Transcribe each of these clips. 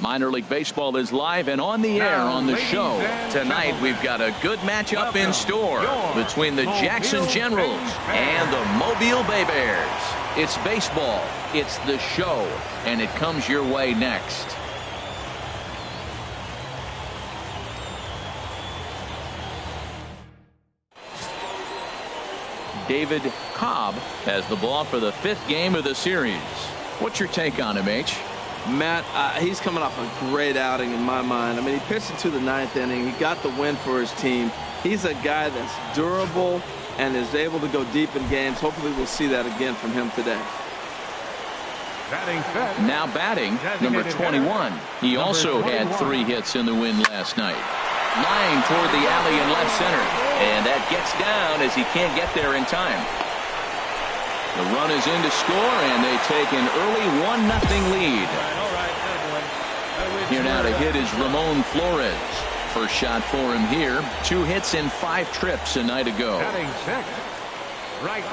Minor League Baseball is live and on the air on the show. Tonight we've got a good matchup in store between the Jackson Generals and the Mobile Bay Bears. It's baseball, it's the show, and it comes your way next. David Cobb has the ball for the 5th game of the series. What's your take on him, H? Matt, he's coming off a great outing in my mind. I mean, he pitched into the 9th inning. He got the win for his team. He's a guy that's durable and is able to go deep in games. Hopefully we'll see that again from him today. Now batting, number 21. He also had 3 hits in the win last night. Line toward the alley in left center. And that gets down as he can't get there in time. The run is in to score, and they take an early 1-0 lead. Here now to hit is Ramon Flores. First shot for him here. 2 hits in 5 trips a night ago.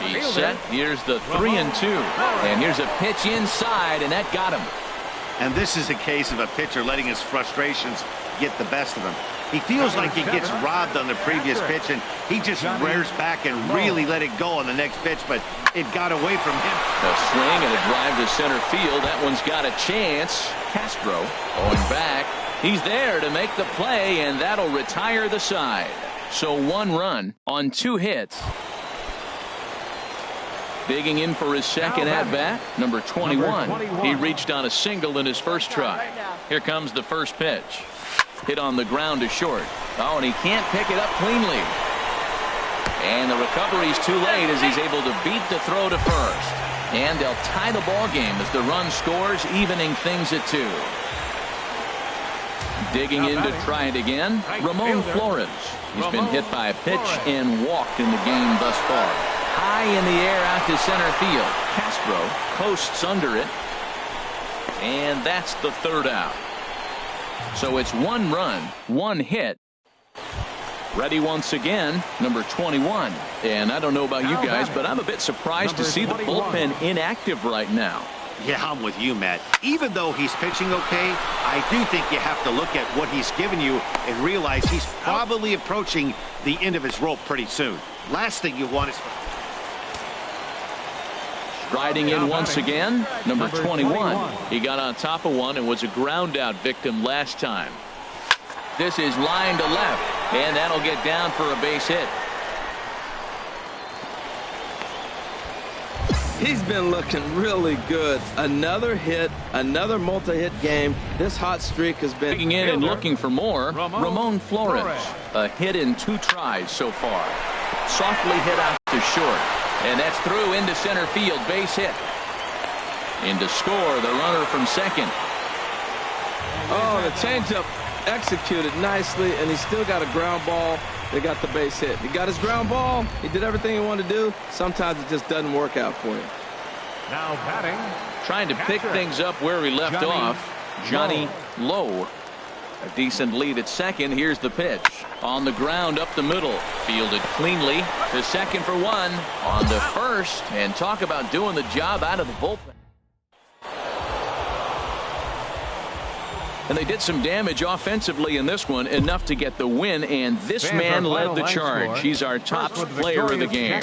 He's set. Here's the 3-2. And here's a pitch inside, and that got him. And this is a case of a pitcher letting his frustrations get the best of him. He feels like he gets robbed on the previous pitch, and he just rears back and really let it go on the next pitch, but it got away from him. A swing and a drive to center field. That one's got a chance. Castro going back. He's there to make the play, and that'll retire the side. So 1 run on 2 hits. Digging in for his second at-bat, number 21. He reached on a single in his first try. Here comes the first pitch. Hit on the ground to short. Oh, and he can't pick it up cleanly. And the recovery's too late as he's able to beat the throw to first. And they'll tie the ball game as the run scores, evening things at 2. Digging in to try it again, Ramon Flores. He's been hit by a pitch and walked in the game thus far. High in the air out to center field. Castro coasts under it. And that's the 3rd out. So it's 1 run, 1 hit. Ready once again, number 21. And I don't know about you guys, but I'm a bit surprised to see the bullpen inactive right now. Yeah, I'm with you, Matt. Even though he's pitching okay, I do think you have to look at what he's given you and realize he's probably approaching the end of his rope pretty soon. Last thing you want is... Riding in once again, number 21. He got on top of one and was a ground out victim last time. This is line to left, and that'll get down for a base hit. He's been looking really good. Another hit, another multi-hit game. This hot streak has been... Digging in and looking for more, Ramon Flores. A hit in 2 tries so far. Softly hit out to short. And that's through into center field, base hit. In to score, the runner from second. Oh, the changeup executed nicely, and he still got a ground ball. They got the base hit. He got his ground ball. He did everything he wanted to do. Sometimes it just doesn't work out for him. Now batting. Trying to pick things up where he left off. Johnny Lowe. A decent lead at second. Here's the pitch. On the ground up the middle. Fielded cleanly to second for 1. On to first. And talk about doing the job out of the bullpen. And they did some damage offensively in this one, enough to get the win, and this man led the charge. He's our top player of the game.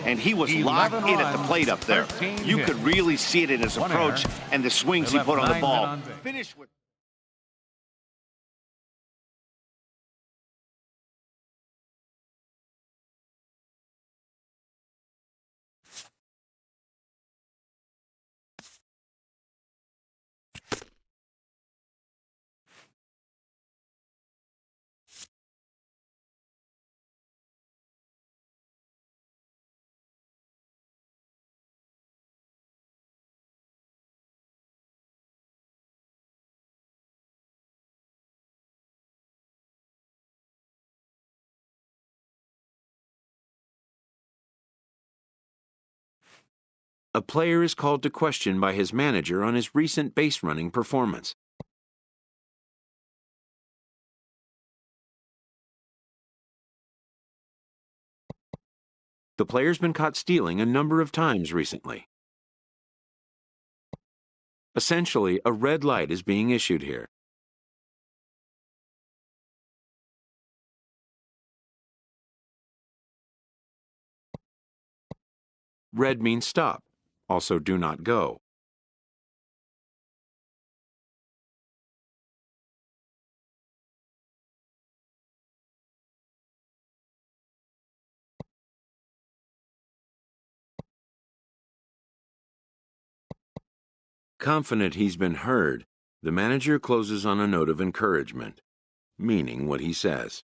And he was locked in at the plate up there. You could really see it in his approach and the swings he put on the ball. Finished with a player is called to question by his manager on his recent base running performance. The player's been caught stealing a number of times recently. Essentially, a red light is being issued here. Red means stop, also do not go. Confident he's been heard, the manager closes on a note of encouragement, meaning what he says.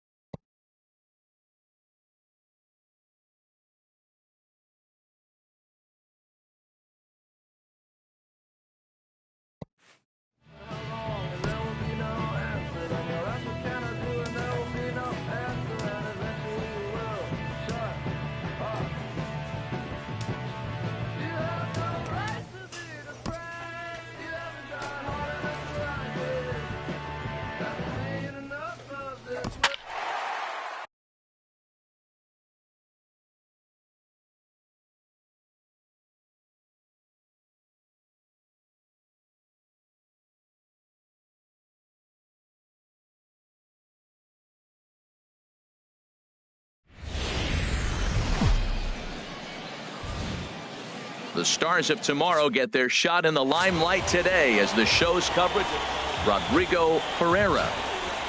The stars of tomorrow get their shot in the limelight today as the show's coverage of Rodrigo Pereira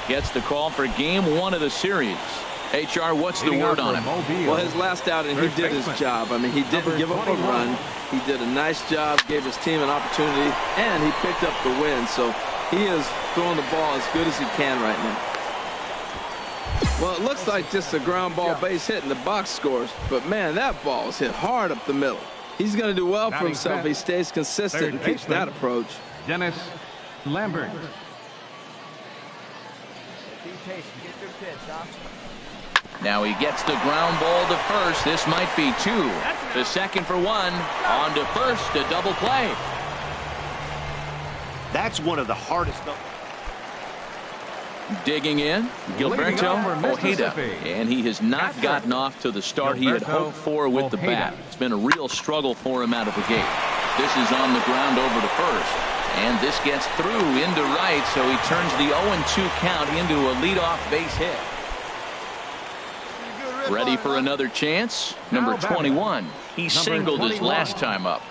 gets the call for Game 1 of the series. HR, what's the word on him? Well, his last outing, he did his job. I mean, he didn't give up a run. He did a nice job, gave his team an opportunity, and he picked up the win. So he is throwing the ball as good as he can right now. Well, it looks like just a ground ball base hit and the box scores. But, man, that ball was hit hard up the middle. He's going to do well for himself if he stays consistent and keeps that approach. Dennis Lambert. Now he gets the ground ball to first. This might be two. The second for one. On to first, a double play. That's one of the hardest. Digging in, Gilberto Ojeda, and he has not gotten off to the start he had hoped for with the bat. It's been a real struggle for him out of the gate. This is on the ground over to first, and this gets through into right, so he turns the 0-2 count into a leadoff base hit. Ready for another chance? Number 21. He singled his last time up.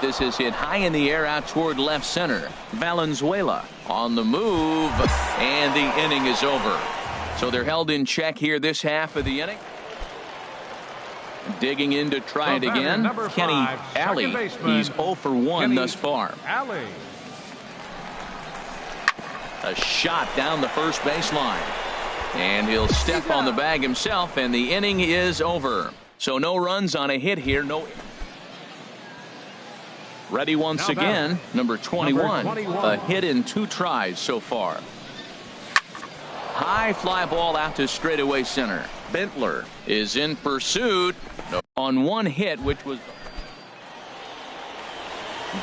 This is hit high in the air out toward left center. Valenzuela on the move, and the inning is over. So they're held in check here this half of the inning. Digging in to try it again. Kenny Alley. He's 0 for 1 thus far. Alley. A shot down the first baseline. And he'll step on the bag himself, and the inning is over. So no runs on a hit here. No. Ready once again, number 21. A hit in 2 tries so far. High fly ball out to straightaway center. Bentler is in pursuit on 1 hit, which was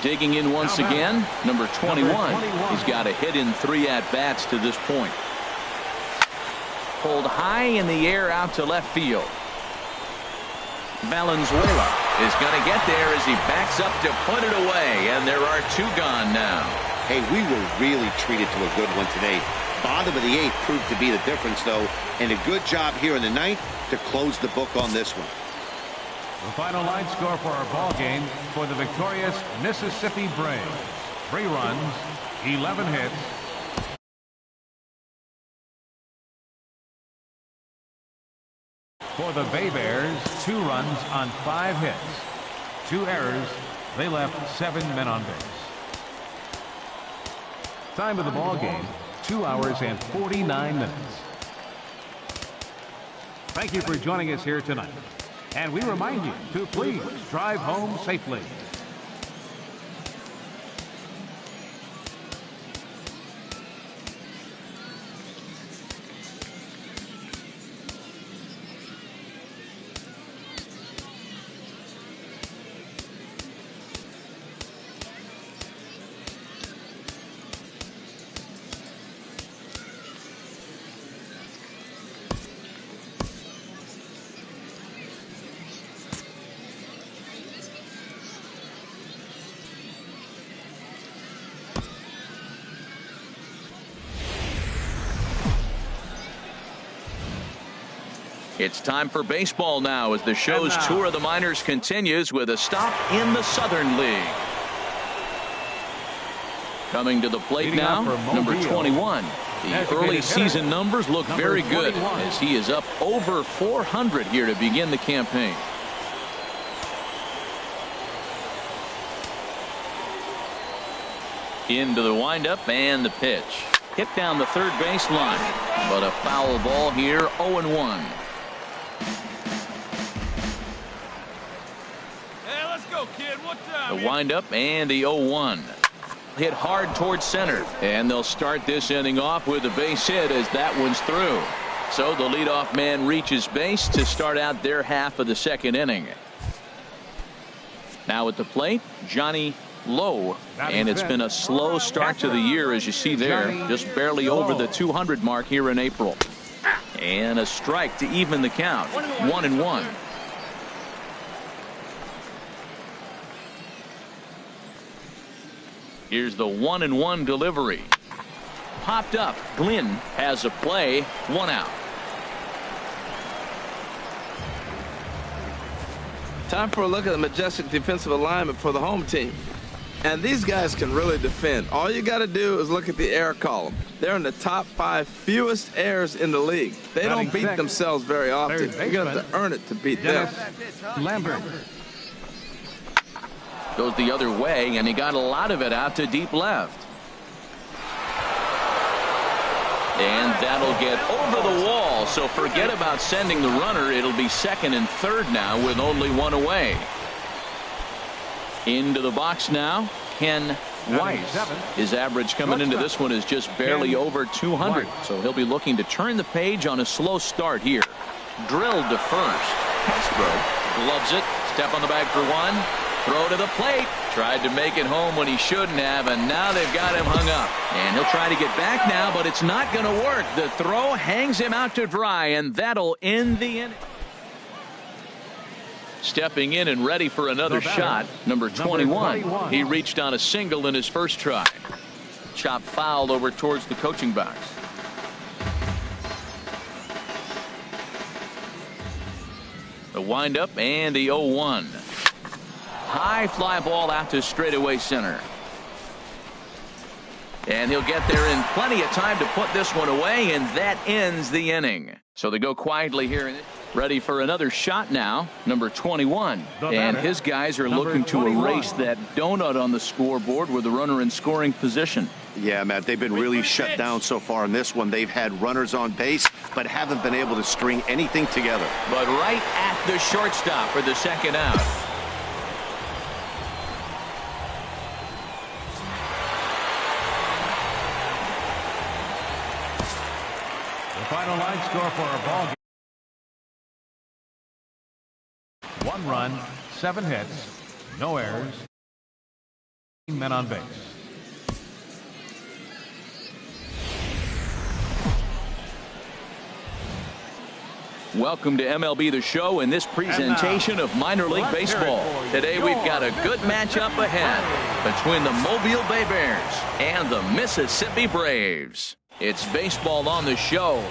digging in once again. Number 21. He's got a hit in 3 at-bats to this point. Pulled high in the air out to left field. Valenzuela is going to get there as he backs up to put it away, and there are 2 gone now. Hey, we were really treated to a good one today. Bottom of the 8th proved to be the difference, though, and a good job here in the 9th to close the book on this one. The final line score for our ball game for the victorious Mississippi Braves: 3 runs, 11 hits. For the Bay Bears, 2 runs on 5 hits. 2 errors. They left 7 men on base. Time of the ball game, 2 hours and 49 minutes. Thank you for joining us here tonight. And we remind you to please drive home safely. It's time for baseball now as the show's tour of the minors continues with a stop in the Southern League. Coming to the plate now, number 21. The early season numbers look very good as he is up over 400 here to begin the campaign. Into the windup and the pitch. Hit down the third baseline, but a foul ball here, 0-1. Hey, let's go, kid. What's up? The windup and the 0-1. Hit hard towards center, and they'll start this inning off with a base hit as that one's through. So the leadoff man reaches base to start out their half of the second inning. Now at the plate, Johnny Lowe, and it's been a slow start to the year, as you see there, just barely over the 200 mark here in April. And a strike to even the count, 1-1. Here's the 1-1 delivery. Popped up. Glenn has a play. 1 out. Time for a look at the majestic defensive alignment for the home team. And these guys can really defend. All you got to do is look at the error column. They're in the top 5 fewest errors in the league. They don't beat themselves very often. You got to earn it to beat them. Lambert. Goes the other way, and he got a lot of it out to deep left. And that'll get over the wall, so forget about sending the runner. It'll be second and third now with only 1 away. Into the box now, Ken Weiss. His average coming into this one is just barely over 200, so he'll be looking to turn the page on a slow start here. Drilled to first. Castro gloves it. Step on the bag for 1. Throw to the plate. Tried to make it home when he shouldn't have, and now they've got him hung up. And he'll try to get back now, but it's not going to work. The throw hangs him out to dry, and that'll end the inning. Stepping in and ready for another shot, number 21. He reached on a single in his first try. Chop fouled over towards the coaching box. The windup and the 0-1. High fly ball out to straightaway center. And he'll get there in plenty of time to put this one away, and that ends the inning. So they go quietly here. Ready for another shot now, number 21. And his guys are looking to erase that donut on the scoreboard with the runner in scoring position. Yeah, Matt, they've been really shut down so far in this one. They've had runners on base, but haven't been able to string anything together. But right at the shortstop for the second out. Final line score for our ball game. 1 run, 7 hits, no errors, 18 men on base. Welcome to MLB The Show in this presentation of minor league baseball. Today we've got a good matchup ahead between the Mobile Bay Bears and the Mississippi Braves. It's baseball on the show.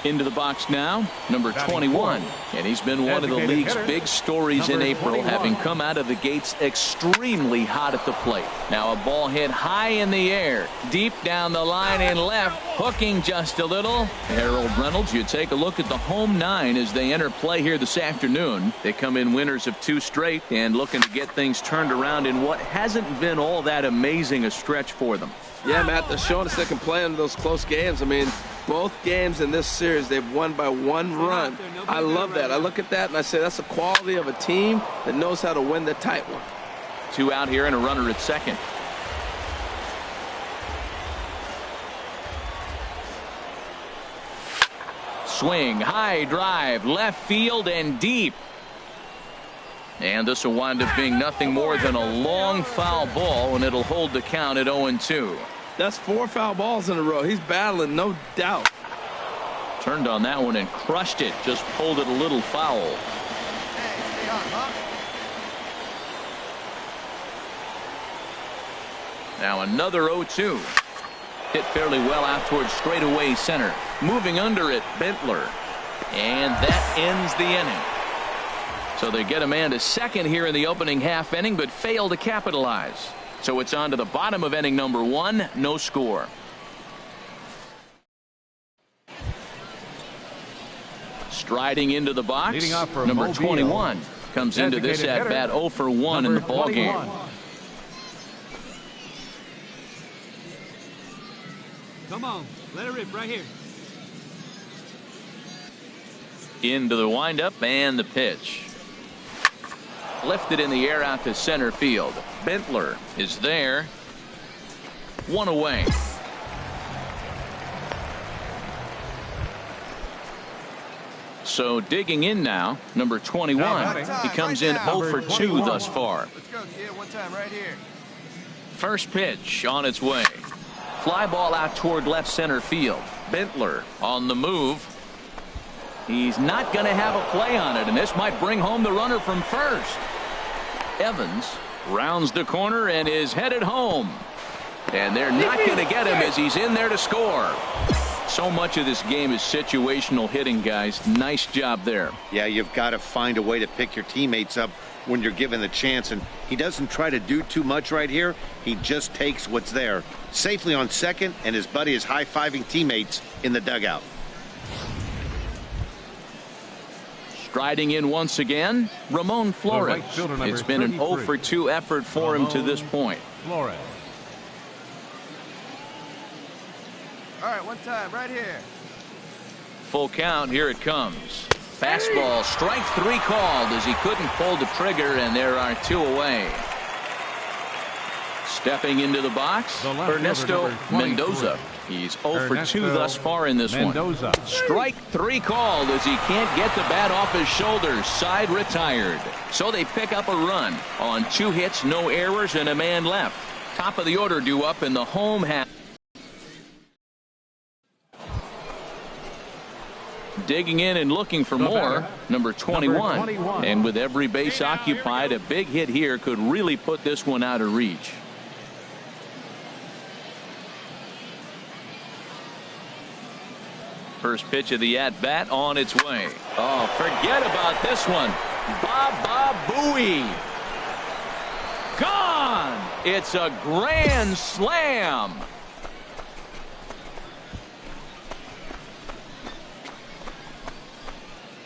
Into the box now, number 21. And he's been one of the league's big stories in April, having come out of the gates extremely hot at the plate. Now a ball hit high in the air, deep down the line and left, hooking just a little. Harold Reynolds, you take a look at the home 9 as they enter play here this afternoon. They come in winners of 2 straight and looking to get things turned around in what hasn't been all that amazing a stretch for them. Yeah, Matt, they're showing us they can play in those close games. I mean, both games in this series, they've won by 1 run. I love that. I look at that and I say that's the quality of a team that knows how to win the tight one. 2 out here and a runner at second. Swing, high drive, left field and deep. And this will wind up being nothing more than a long foul ball, and it'll hold the count at 0-2. That's 4 foul balls in a row. He's battling, no doubt. Turned on that one and crushed it. Just pulled it a little foul. Now another 0-2. Hit fairly well out towards straightaway center. Moving under it, Bentler. And that ends the inning. So they get a man to second here in the opening half inning, but fail to capitalize. So it's on to the bottom of inning number 1. No score. Striding into the box, number 21 comes into this at bat 0 for 1 in the ball game. Come on, let it rip right here. Into the windup and the pitch. Lifted in the air out to center field. Bentler is there. 1 away. So digging in now, number 21. He comes in 0 for 2 thus far. Let's go, kid. One time right here. First pitch on its way. Fly ball out toward left center field. Bentler on the move. He's not going to have a play on it, and this might bring home the runner from first. Evans rounds the corner and is headed home. And they're not going to get him as he's in there to score. So much of this game is situational hitting, guys. Nice job there. Yeah, you've got to find a way to pick your teammates up when you're given the chance, and he doesn't try to do too much right here. He just takes what's there. Safely on second, and his buddy is high-fiving teammates in the dugout. Striding in once again, Ramon Flores. Right, it's been an 0 for 2 effort for him to this point. Flores. All right, one time right here. Full count. Here it comes. Fastball, strike 3 called as he couldn't pull the trigger, and there are 2 away. Stepping into the box, Ernesto Mendoza. He's 0 for 2 thus far in this one. Strike 3 called as he can't get the bat off his shoulders. Side retired. So they pick up a run on 2 hits, no errors, and a man left. Top of the order due up in the home half. Digging in and looking for more, number 21. And with every base occupied, a big hit here could really put this one out of reach. First pitch of the at-bat on its way. Oh, forget about this one. Baba Booey. Gone. It's a grand slam.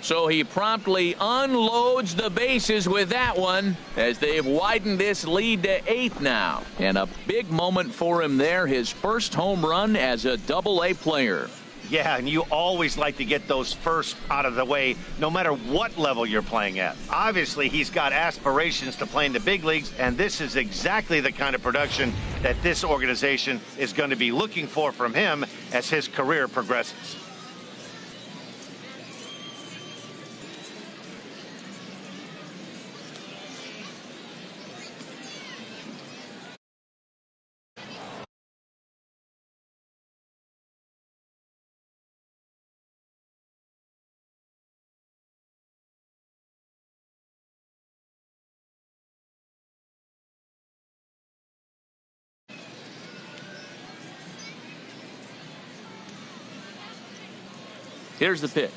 So he promptly unloads the bases with that one as they've widened this lead to 8 now. And a big moment for him there, his first home run as a Double-A player. Yeah, and you always like to get those first out of the way, no matter what level you're playing at. Obviously, he's got aspirations to play in the big leagues, and this is exactly the kind of production that this organization is going to be looking for from him as his career progresses. Here's the pitch.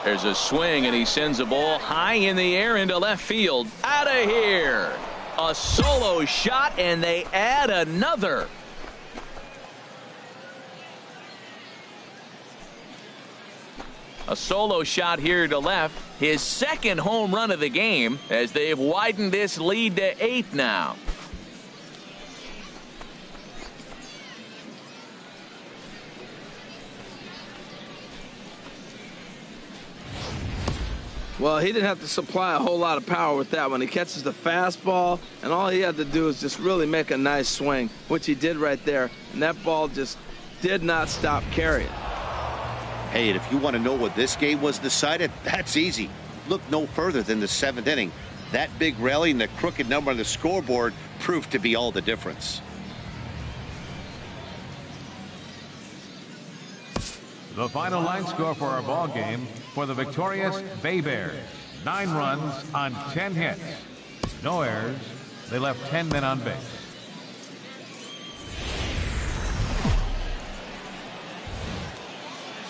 There's a swing, and he sends a ball high in the air into left field. Out of here. A solo shot, and they add another. A solo shot here to left. His second home run of the game as they've widened this lead to 8 now. Well, he didn't have to supply a whole lot of power with that one. He catches the fastball, and all he had to do is just really make a nice swing, which he did right there. And that ball just did not stop carrying. Hey, and if you want to know what this game was decided, that's easy. Look no further than the 7th inning. That big rally and the crooked number on the scoreboard proved to be all the difference. The final line score for our ball game for the victorious Bay Bears. 9 runs on 10 hits. No errors. They left 10 men on base.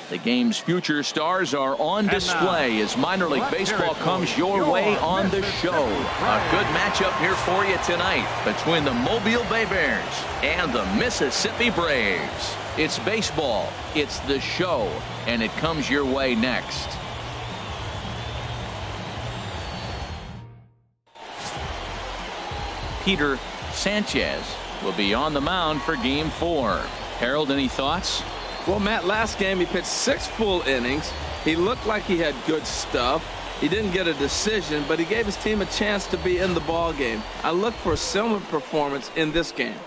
The game's future stars are on display as minor league baseball comes your way on the show. A good matchup here for you tonight between the Mobile Bay Bears and the Mississippi Braves. It's baseball, it's the show, and it comes your way next. Peter Sanchez will be on the mound for Game 4. Harold, any thoughts? Well, Matt, last game he pitched 6 full innings. He looked like he had good stuff. He didn't get a decision, but he gave his team a chance to be in the ball game. I look for a similar performance in this game.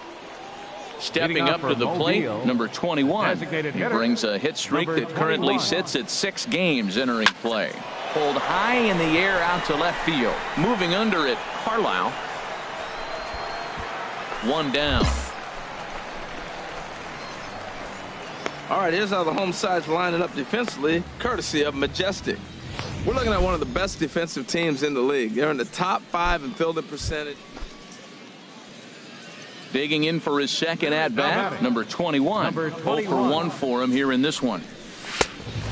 Stepping up to the plate, number 21. He brings a hit streak that currently sits at 6 games entering play. Pulled high in the air out to left field. Moving under it, Carlisle. 1 down. All right, here's how the home side's lining up defensively, courtesy of Majestic. We're looking at one of the best defensive teams in the league. They're in the top 5 in fielding percentage. Digging in for his second at-bat, number 21. 0 for 1 for him here in this one.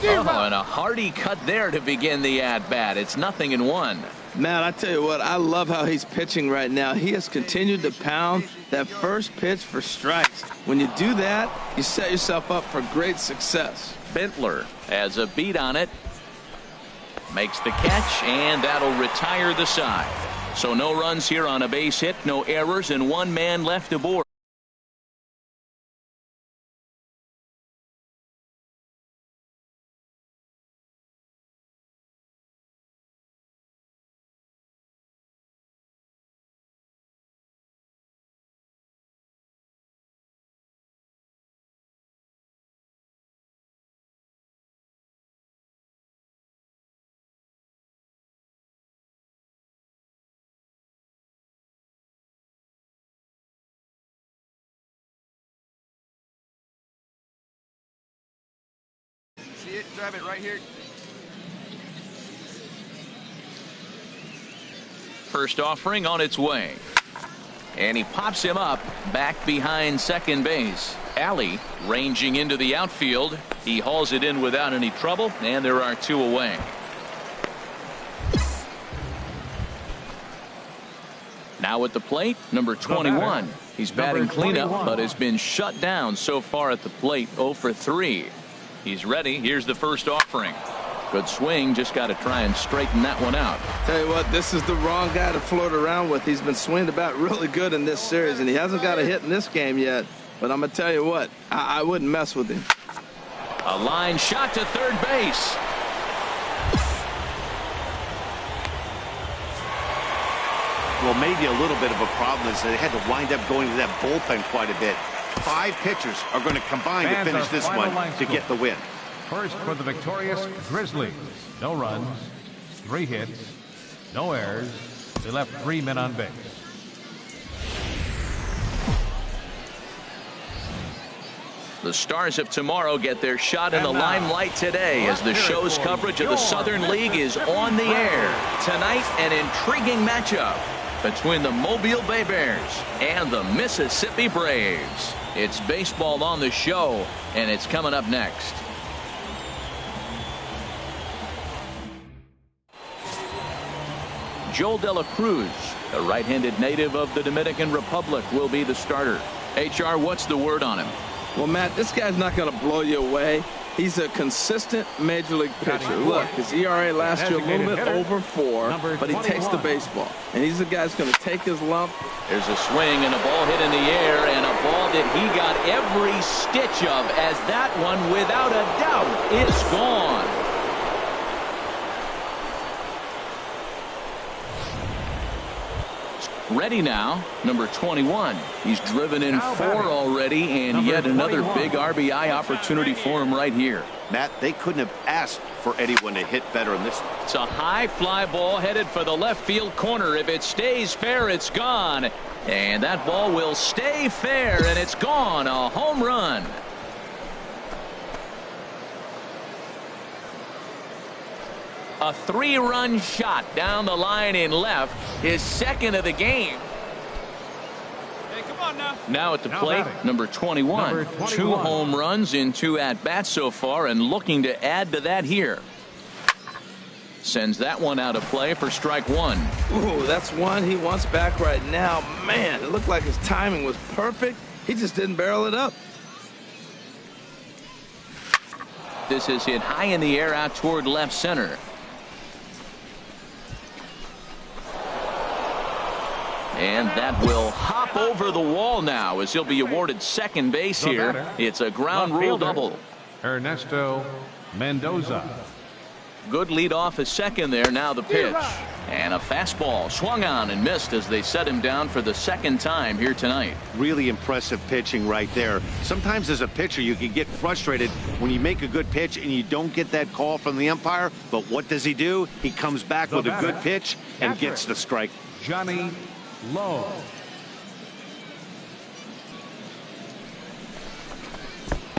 Oh, and a hearty cut there to begin the at-bat. It's 0-1. Man, I tell you what, I love how he's pitching right now. He has continued to pound that first pitch for strikes. When you do that, you set yourself up for great success. Bentler has a beat on it. Makes the catch, and that'll retire the side. So no runs here on a base hit, no errors, and 1 man left aboard. See it? Drive it right here. First offering on its way. And he pops him up back behind second base. Alley ranging into the outfield. He hauls it in without any trouble, and there are 2 away. Now at the plate, number 21. He's batting cleanup, but has been shut down so far at the plate. 0 for 3. He's ready. Here's the first offering. Good swing. Just got to try and straighten that one out. Tell you what, this is the wrong guy to float around with. He's been swinging about really good in this series, and he hasn't got a hit in this game yet. But I'm going to tell you what, I wouldn't mess with him. A line shot to third base. Well, maybe a little bit of a problem is they had to wind up going to that bullpen quite a bit. 5 pitchers are going to combine to finish this one to get the win. First for the victorious Grizzlies. No runs, 3 hits, no errors. They left 3 men on base. The Stars of tomorrow get their shot in the limelight today as the show's coverage of the Southern League is on the air. Tonight, an intriguing matchup between the Mobile Bay Bears and the Mississippi Braves. It's baseball on the show, and it's coming up next. Joel De La Cruz, a right-handed native of the Dominican Republic, will be the starter. HR, what's the word on him? Well, Matt, this guy's not going to blow you away. He's a consistent major league pitcher. Look, his ERA last year a little bit over 4, but he takes the baseball. And he's the guy that's going to take his lump. There's a swing and a ball hit in the air, and a ball that he got every stitch of, as that one, without a doubt, is gone. Ready now, number 21. He's driven in 4 already, and yet another big RBI opportunity for him right here. Matt, they couldn't have asked for anyone to hit better in this. It's a high fly ball headed for the left field corner. If it stays fair, it's gone. And that ball will stay fair, and it's gone. A home run. A 3-run shot down the line in left, his second of the game. Hey, come Now at the plate, number 21. 2 home runs in 2 at-bats so far, and looking to add to that here. Sends that one out of play for strike 1. Ooh, that's one he wants back right now. Man, it looked like his timing was perfect. He just didn't barrel it up. This is hit high in the air out toward left center. And that will hop over the wall now as he'll be awarded second base here. It's a ground rule double. Ernesto Mendoza. Good lead off his second there. Now the pitch. And a fastball swung on and missed as they set him down for the second time here tonight. Really impressive pitching right there. Sometimes as a pitcher you can get frustrated when you make a good pitch and you don't get that call from the umpire. But what does he do? He comes back with a good pitch and gets the strike. Johnny Lowe.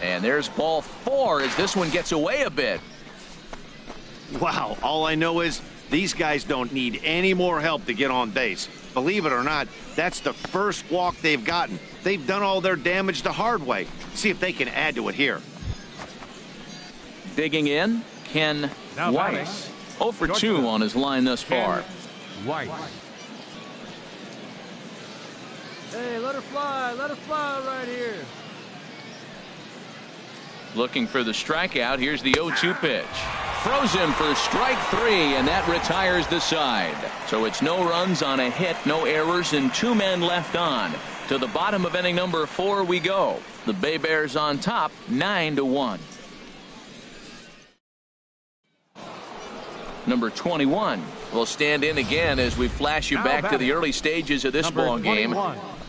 And there's ball 4 as this one gets away a bit. Wow, all I know is these guys don't need any more help to get on base. Believe it or not, that's the first walk they've gotten. They've done all their damage the hard way. See if they can add to it here. Digging in, Ken Weiss. 0 for 2 on his line thus far. Weiss. Hey, let her fly right here. Looking for the strikeout. Here's the 0-2 pitch. Throws him for strike 3, and that retires the side. So it's no runs on a hit, no errors, and 2 men left on. To the bottom of inning number 4 we go. The Bay Bears on top, 9-1. Number 21 will stand in again as we flash you back to the early stages of this ball game.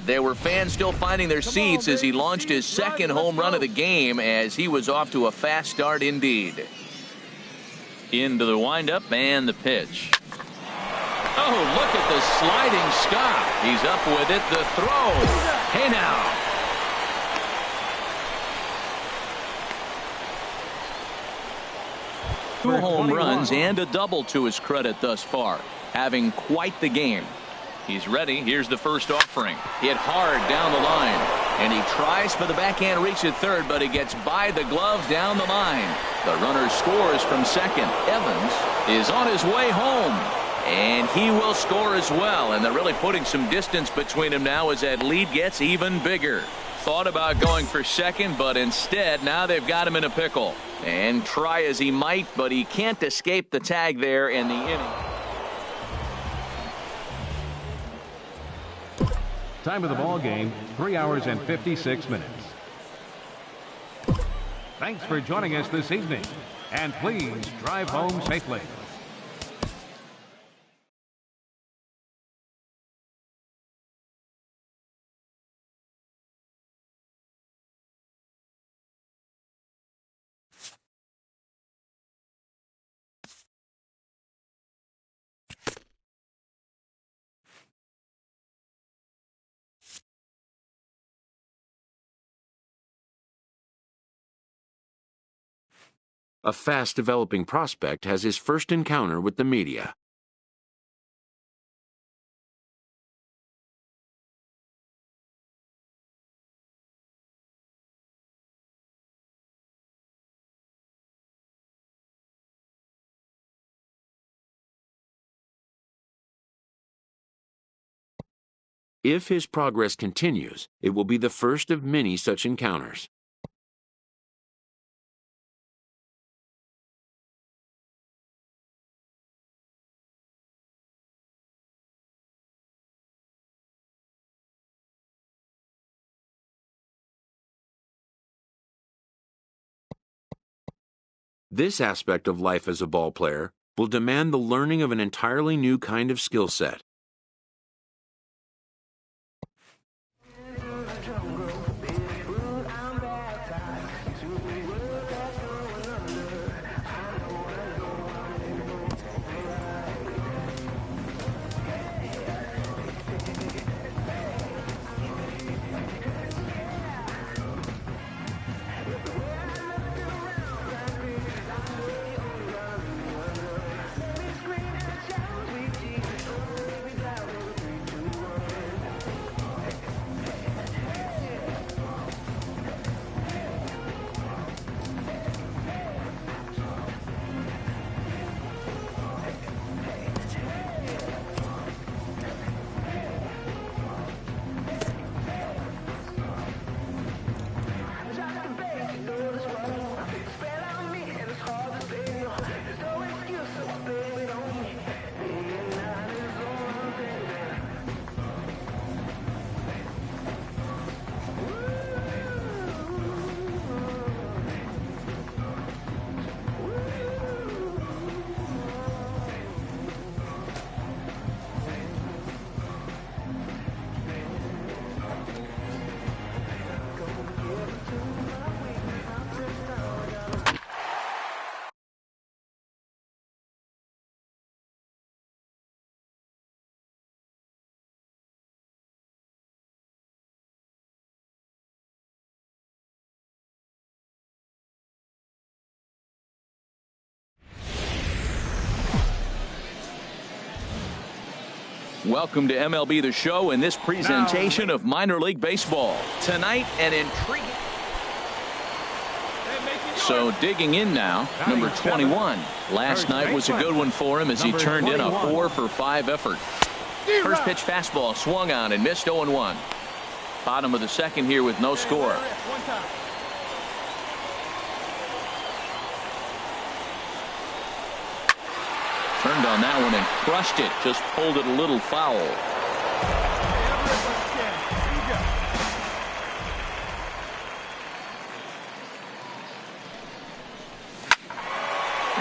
There were fans still finding their seats as he launched his second home run of the game as he was off to a fast start indeed. Into the windup and the pitch. Oh, look at the sliding stop. He's up with it. The throw. Hey now. Two home runs and a double to his credit thus far. Having quite the game. He's ready. Here's the first offering. Hit hard down the line. And he tries for the backhand reach at third, but he gets by the glove down the line. The runner scores from second. Evans is on his way home. And he will score as well. And they're really putting some distance between them now as that lead gets even bigger. Thought about going for second, but instead now they've got him in a pickle. And try as he might, but he can't escape the tag there in the inning. Time of the ball game, 3 hours and 56 minutes. Thanks for joining us this evening, and please drive home safely. A fast-developing prospect has his first encounter with the media. If his progress continues, it will be the first of many such encounters. This aspect of life as a ball player will demand the learning of an entirely new kind of skill set. Welcome to MLB The Show and this presentation of minor league baseball. Tonight, an intriguing. So digging in now, number 21. Last night was a good one for him as he turned in a 4-for-5 effort. First pitch fastball swung on and missed 0-1. Bottom of the second here with no score. Turned on that one and crushed it. Just pulled it a little foul.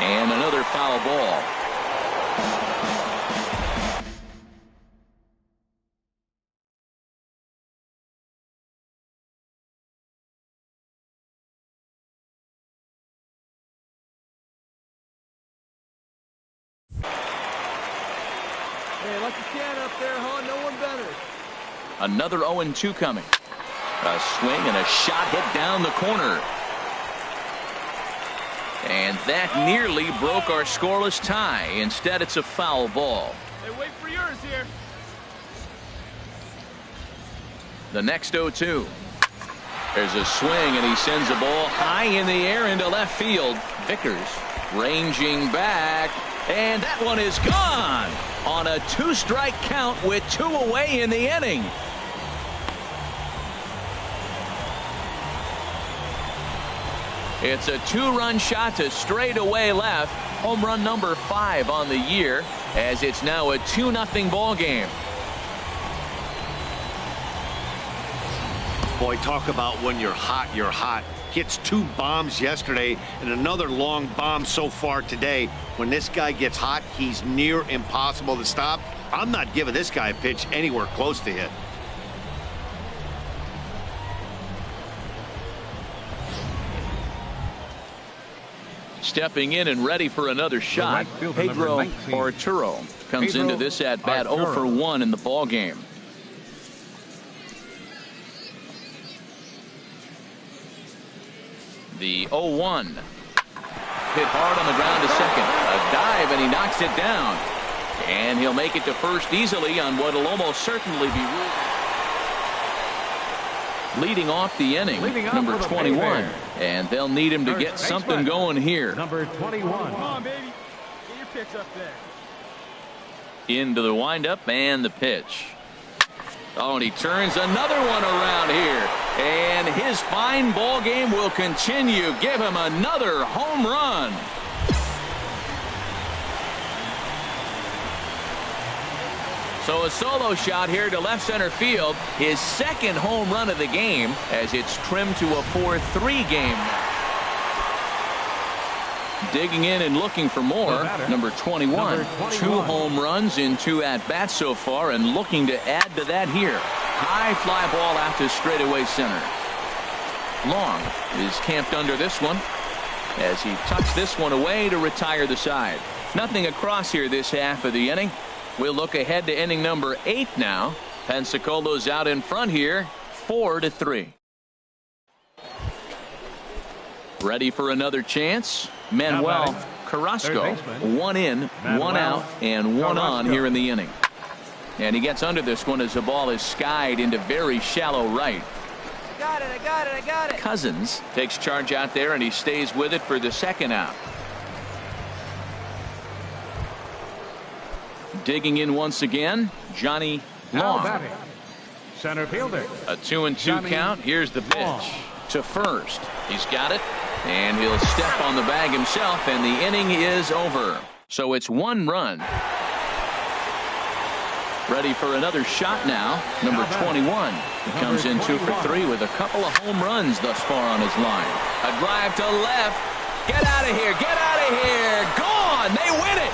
And another foul ball. Hey, let the can up there, huh? No one better. Another 0-2 coming. A swing and a shot hit down the corner. And that nearly broke our scoreless tie. Instead, it's a foul ball. Hey, wait for yours here. The next 0-2. There's a swing, and he sends the ball high in the air into left field. Vickers ranging back, and that one is gone on a 2-strike count with 2 away in the inning. It's a 2-run shot to straightaway left. Home run number 5 on the year, as it's now a 2-0 ball game. Boy, talk about when you're hot, you're hot. Hits 2 bombs yesterday and another long bomb so far today. When this guy gets hot, he's near impossible to stop. I'm not giving this guy a pitch anywhere close to hit. Stepping in and ready for another shot, Pedro Arturo comes into this at-bat 0-for-1 in the ball game. The 0-1. Hit hard on the ground to second. A dive, and he knocks it down. And he'll make it to first easily on what will almost certainly be leading off the inning. Number 21. And they'll need him to get something going here. Number 21. Come on, baby. Get your pitch up there. Into the windup and the pitch. Oh, and he turns another one around here. And his fine ball game will continue. Give him another home run. So a solo shot here to left center field. His second home run of the game as it's trimmed to a 4-3 game. Digging in and looking for more. Number 21. 2 home runs in 2 at-bats so far, and looking to add to that here. High fly ball out to straightaway center. Long is camped under this one as he tucks this one away to retire the side. Nothing across here this half of the inning. We'll look ahead to inning number 8 now. Pensacolo's out in front here, 4-3. Ready for another chance. Manuel Carrasco, 1 in, 1 out, and 1 on here in the inning. And he gets under this one as the ball is skied into very shallow right. I got it. Cousins takes charge out there, and he stays with it for the second out. Digging in once again, Johnny Long. Center fielder. A 2-2 count. Here's the pitch to first. He's got it, and he'll step on the bag himself, and the inning is over. So it's 1 run. Ready for another shot now. Number 21. He comes in 2 for 3 with a couple of home runs thus far on his line. A drive to left. Get out of here. Get out of here. Gone. They win it.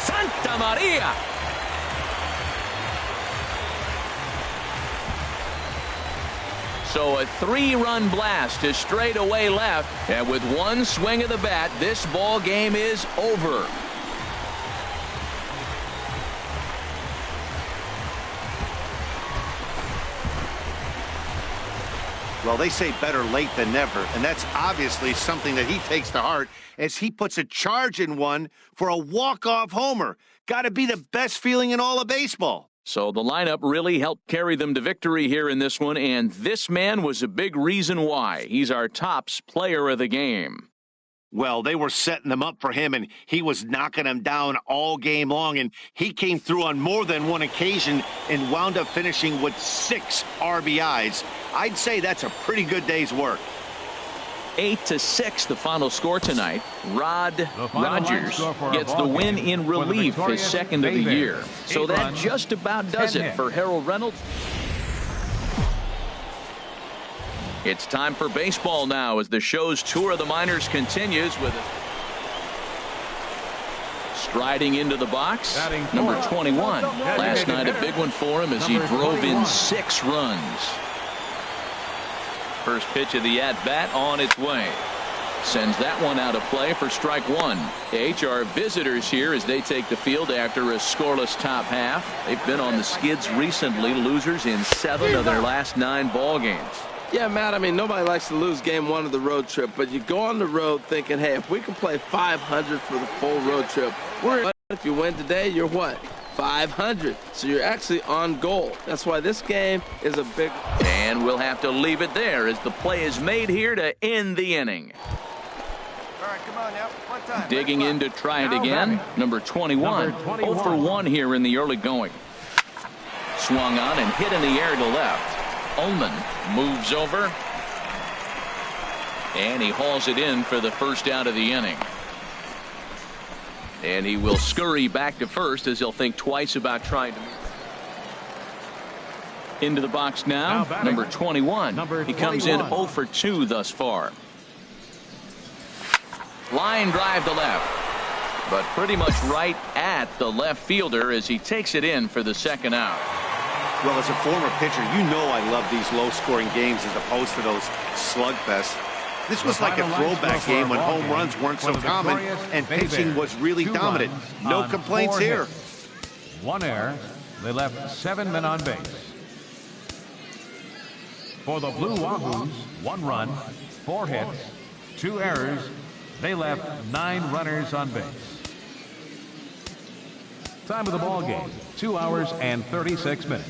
Santa Maria. So a 3-run blast to straightaway left, and with 1 swing of the bat, this ball game is over. Well, they say better late than never, and that's obviously something that he takes to heart as he puts a charge in one for a walk-off homer. Got to be the best feeling in all of baseball. So the lineup really helped carry them to victory here in this one, and this man was a big reason why. He's our tops player of the game. Well, they were setting them up for him, and he was knocking them down all game long, and he came through on more than one occasion and wound up finishing with 6 RBIs. I'd say that's a pretty good day's work. 8-6 the final score tonight. Rod Rogers gets the win in relief, his second of the year. So that just about does it for Harold Reynolds. It's time for baseball now as the show's tour of the minors continues with striding into the box, number 21. Last night a big one for him as he drove in 6 runs. First pitch of the at-bat on its way. Sends that one out of play for strike 1. HR visitors here as they take the field after a scoreless top half. They've been on the skids recently, losers in 7 of their last 9 ball games. Yeah, Matt, I mean, nobody likes to lose game 1 of the road trip, but you go on the road thinking, hey, if we can play 500 for the full road trip, if you win today, you're what? 500. So you're actually on goal. That's why this game is a big... And we'll have to leave it there as the play is made here to end the inning. All right, come on now. One time. Digging in to try it again, number 21. 0 for 1 here in the early going. Swung on and hit in the air to left. Ullman moves over. And he hauls it in for the first out of the inning. And he will scurry back to first as he'll think twice about trying to move. Into the box now number 21. He comes in 0 for 2 thus far. Line drive to left, but pretty much right at the left fielder as he takes it in for the second out. Well, as a former pitcher, you know I love these low-scoring games as opposed to those slugfests. This was like a throwback game when home runs weren't so common and pitching was really dominant. No complaints here. 1 error. They left 7 men on base. For the Blue Wahoos, 1 run, 4 hits, 2 errors. They left 9 runners on base. Time of the ball game, 2 hours and 36 minutes.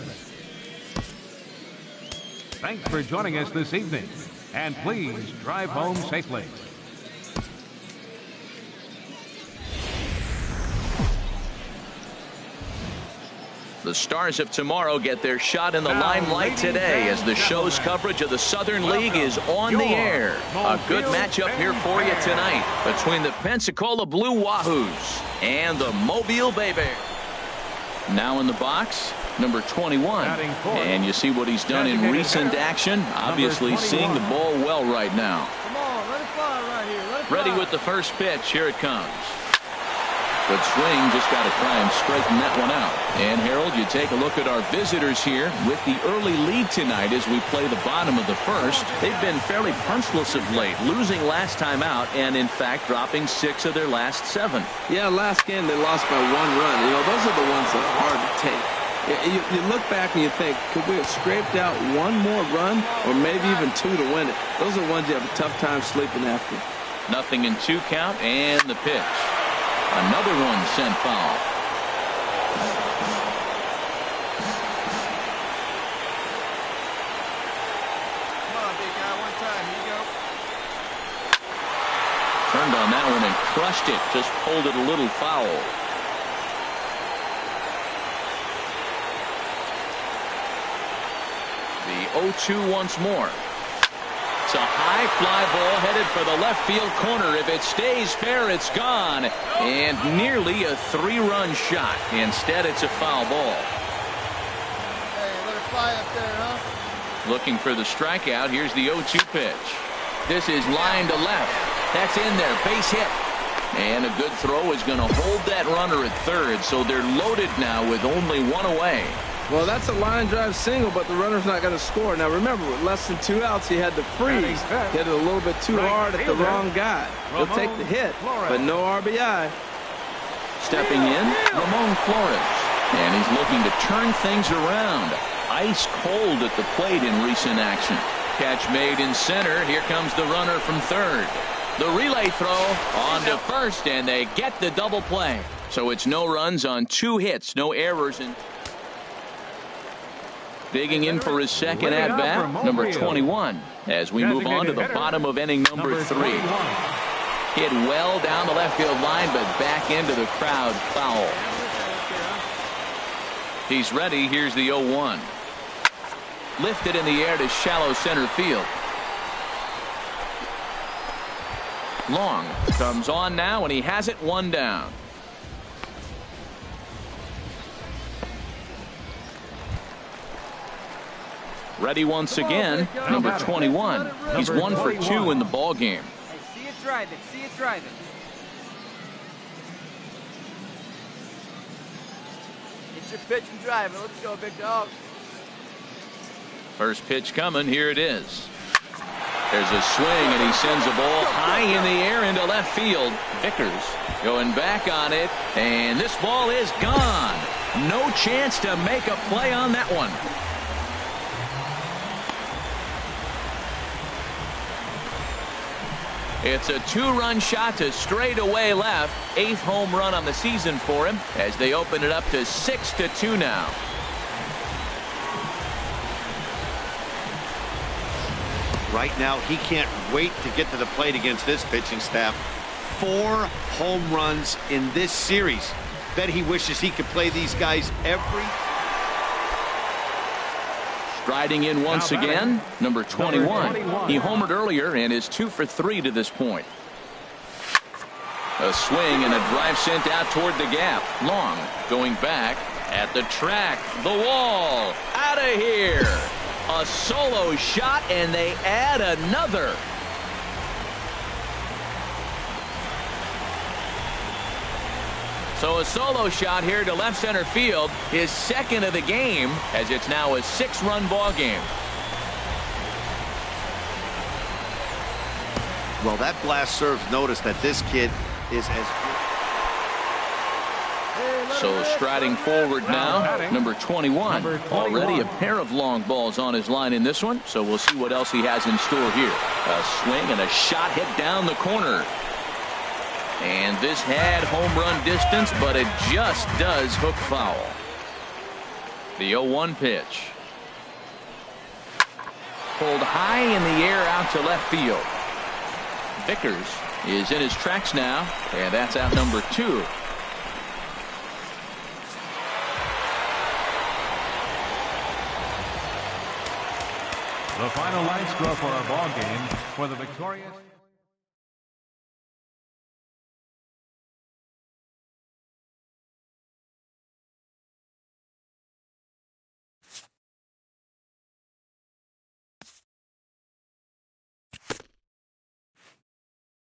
Thanks for joining us this evening, and please drive home safely. The Stars of tomorrow get their shot in the limelight today as the show's coverage of the Southern League is on the air. A good matchup here for you tonight between the Pensacola Blue Wahoos and the Mobile Bay Bears. Now in the box, number 21. And you see what he's done in recent action. Obviously seeing the ball well right now. Come on, let it fly right here. Let it fly. Ready with the first pitch. Here it comes. Good swing, just got to try and straighten that one out. And Harold, you take a look at our visitors here with the early lead tonight as we play the bottom of the first. They've been fairly punchless of late, losing last time out and in fact dropping 6 of their last 7. Yeah, last game they lost by 1 run. You know, those are the ones that are hard to take. You look back and you think, could we have scraped out 1 more run or maybe even 2 to win it? Those are ones you have a tough time sleeping after. Nothing in 2 count and the pitch. Another one sent foul. Come on, big guy. One time. Here you go. Turned on that one and crushed it. Just pulled it a little foul. The 0-2 once more. It's a high fly ball headed for the left field corner. If it stays fair, it's gone. And nearly a 3-run shot. Instead, it's a foul ball. Hey, let it fly up there, huh? Looking for the strikeout. Here's the 0-2 pitch. This is line to left. That's in there. Base hit. And a good throw is going to hold that runner at third. So they're loaded now with only 1 away. Well, that's a line drive single, but the runner's not going to score. Now, remember, with less than 2 outs, he had to freeze. He hit it a little bit too hard at the wrong guy. He'll take the hit, but no RBI. Stepping in, Ramon Flores. And he's looking to turn things around. Ice cold at the plate in recent action. Catch made in center. Here comes the runner from third. The relay throw on to first, and they get the double play. So it's no runs on 2 hits, no errors. Digging in for his second at-bat, number 21, as we move on to the bottom of inning number 3. Hit well down the left field line, but back into the crowd, foul. He's ready. Here's the 0-1. Lifted in the air to shallow center field. Long comes on now, and he has it, 1 down. Ready once again, number 21. He's 1 for 2 in the ball game. Hey, see it driving. See it driving. Get your pitch and drive it. Let's go, big dog. First pitch coming. Here it is. There's a swing, and he sends a ball high in the air into left field. Vickers going back on it, and this ball is gone. No chance to make a play on that one. It's a 2-run shot to straightaway left. 8th home run on the season for him as they open it up to 6-2 now. Right now, he can't wait to get to the plate against this pitching staff. 4 home runs in this series. Bet he wishes he could play these guys every. Striding in once again, number 21. He homered earlier and is 2 for 3 to this point. A swing and a drive sent out toward the gap. Long going back at the track. The wall. Out of here. A solo shot, and they add another. So a solo shot here to left center field, his second of the game, as it's now a 6-run ball game. Well, that blast serves notice that this kid is as So striding forward now, number 21. Already a pair of long balls on his line in this one, so we'll see what else he has in store here. A swing and a shot hit down the corner. And this had home run distance, but it just does hook foul. The 0-1 pitch. Pulled high in the air out to left field. Vickers is in his tracks now, and that's out number 2. The final line score for our ball game for the victorious.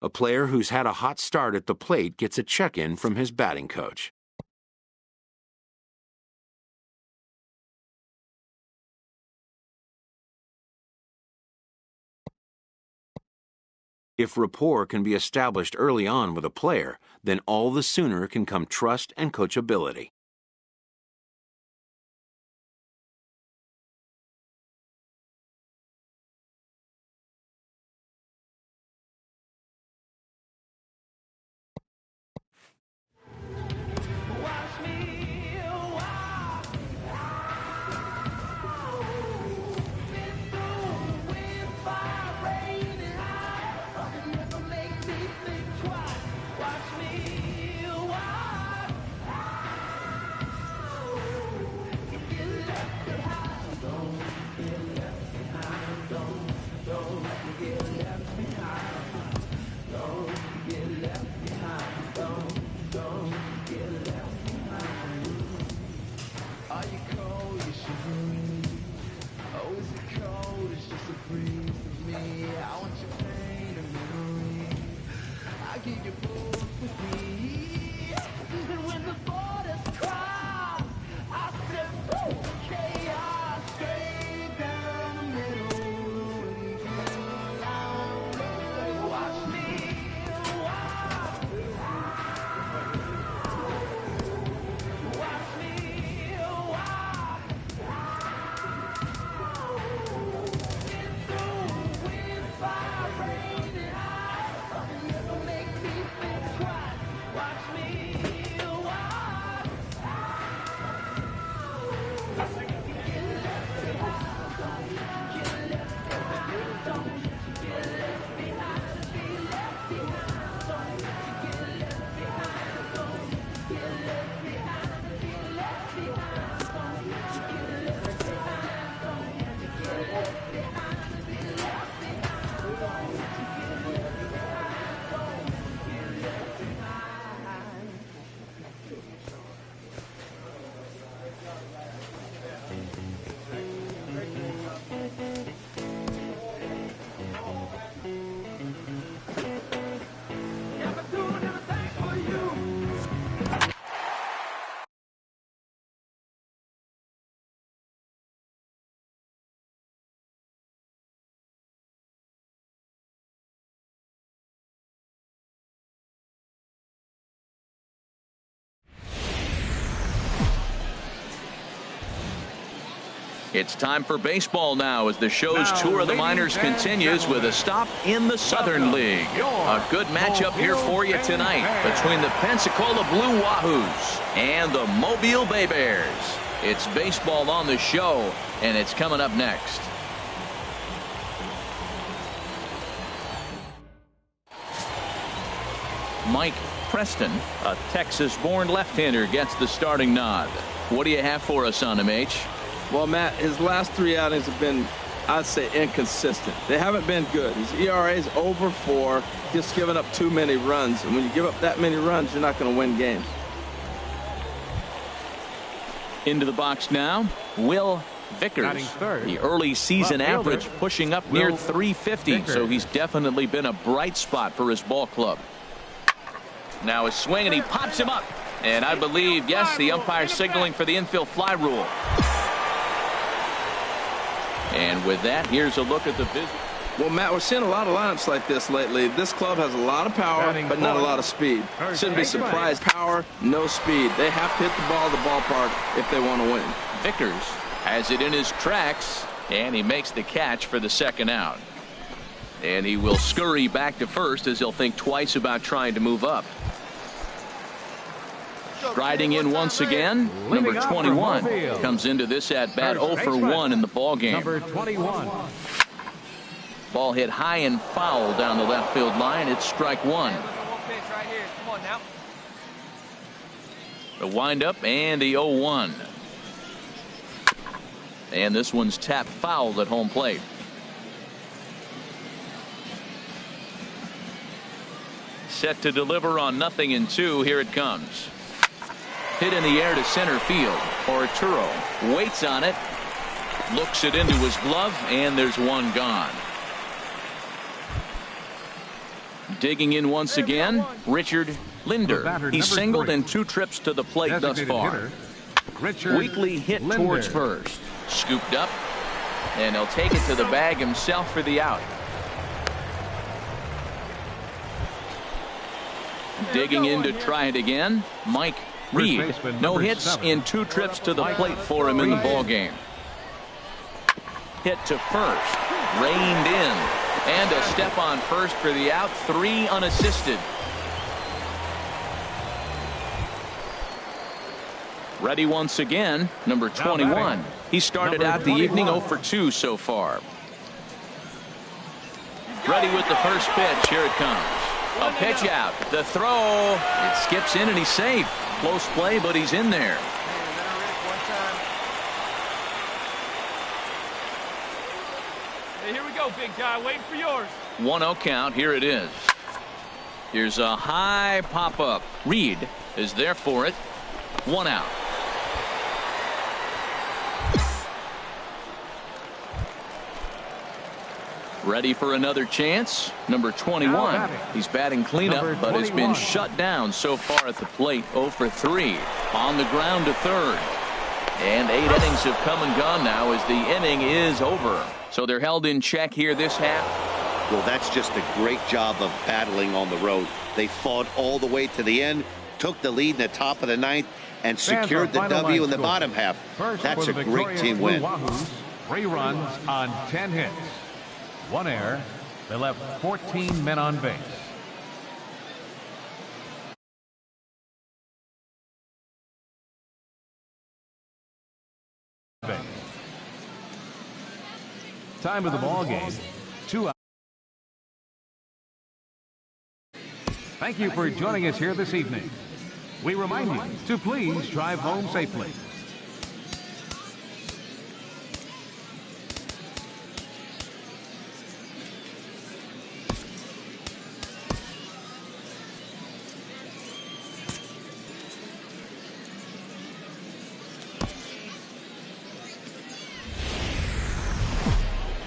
A player who's had a hot start at the plate gets a check-in from his batting coach. If rapport can be established early on with a player, then all the sooner can come trust and coachability. It's time for baseball now as the show's tour of the minors continues with a stop in the Southern League. A good matchup here for you tonight between the Pensacola Blue Wahoos and the Mobile Bay Bears. It's baseball on the show, and it's coming up next. Mike Preston, a Texas-born left-hander, gets the starting nod. What do you have for us on him, H? Well, Matt, his last 3 outings have been, I'd say, inconsistent. They haven't been good. His ERA is over 4, just giving up too many runs. And when you give up that many runs, you're not going to win games. Into the box now, Will Vickers. The early season average pushing up near 350, so he's definitely been a bright spot for his ball club. Now a swing, and he pops him up. And I believe, yes, the umpire signaling for the infield fly rule. And with that, here's a look at the visit. Well, Matt, we're seeing a lot of lineups like this lately. This club has a lot of power, but not a lot of speed. Shouldn't be surprised. Power, no speed. They have to hit the ball the ballpark if they want to win. Vickers has it in his tracks, and he makes the catch for the second out. And he will scurry back to first as he'll think twice about trying to move up. Striding in once again, number 21 comes into this at bat 0 for 1 in the ball game. Number 21. Ball hit high and foul down the left field line. It's strike one. The windup and the 0-1. And this one's tapped foul at home plate. Set to deliver on 0-2. Here it comes. Hit in the air to center field. Arturo waits on it, looks it into his glove, and there's one gone. Digging in once again, Richard Linder. He's singled in 2 trips to the plate thus far. Weakly hit towards first. Scooped up, and he'll take it to the bag himself for the out. Digging in to try it again, Mike Reed. No hits in 2 trips to the plate for him in the ball game. Hit to first, reined in, and a step on first for the out. 3 unassisted. Ready once again, number 21. He started out the evening 0 for 2 so far. Ready with the first pitch. Here it comes. A pitch out. The throw. It skips in, and he's safe. Close play, but he's in there. Hey, here we go, big guy. Waiting for yours. 1-0 count. Here it is. Here's a high pop-up. Reed is there for it. 1 out. Ready for another chance. Number 21. He's batting cleanup, but has been shut down so far at the plate. 0 for 3. On the ground to third. And 8 innings have come and gone now as the inning is over. So they're held in check here this half. Well, that's just a great job of battling on the road. They fought all the way to the end, took the lead in the top of the 9th, and secured the W in the bottom half. That's a great team win. 3 runs on 10 hits. 1 error. They left 14 men on base. Time of the ball game, 2 hours. Thank you for joining us here this evening. We remind you to please drive home safely.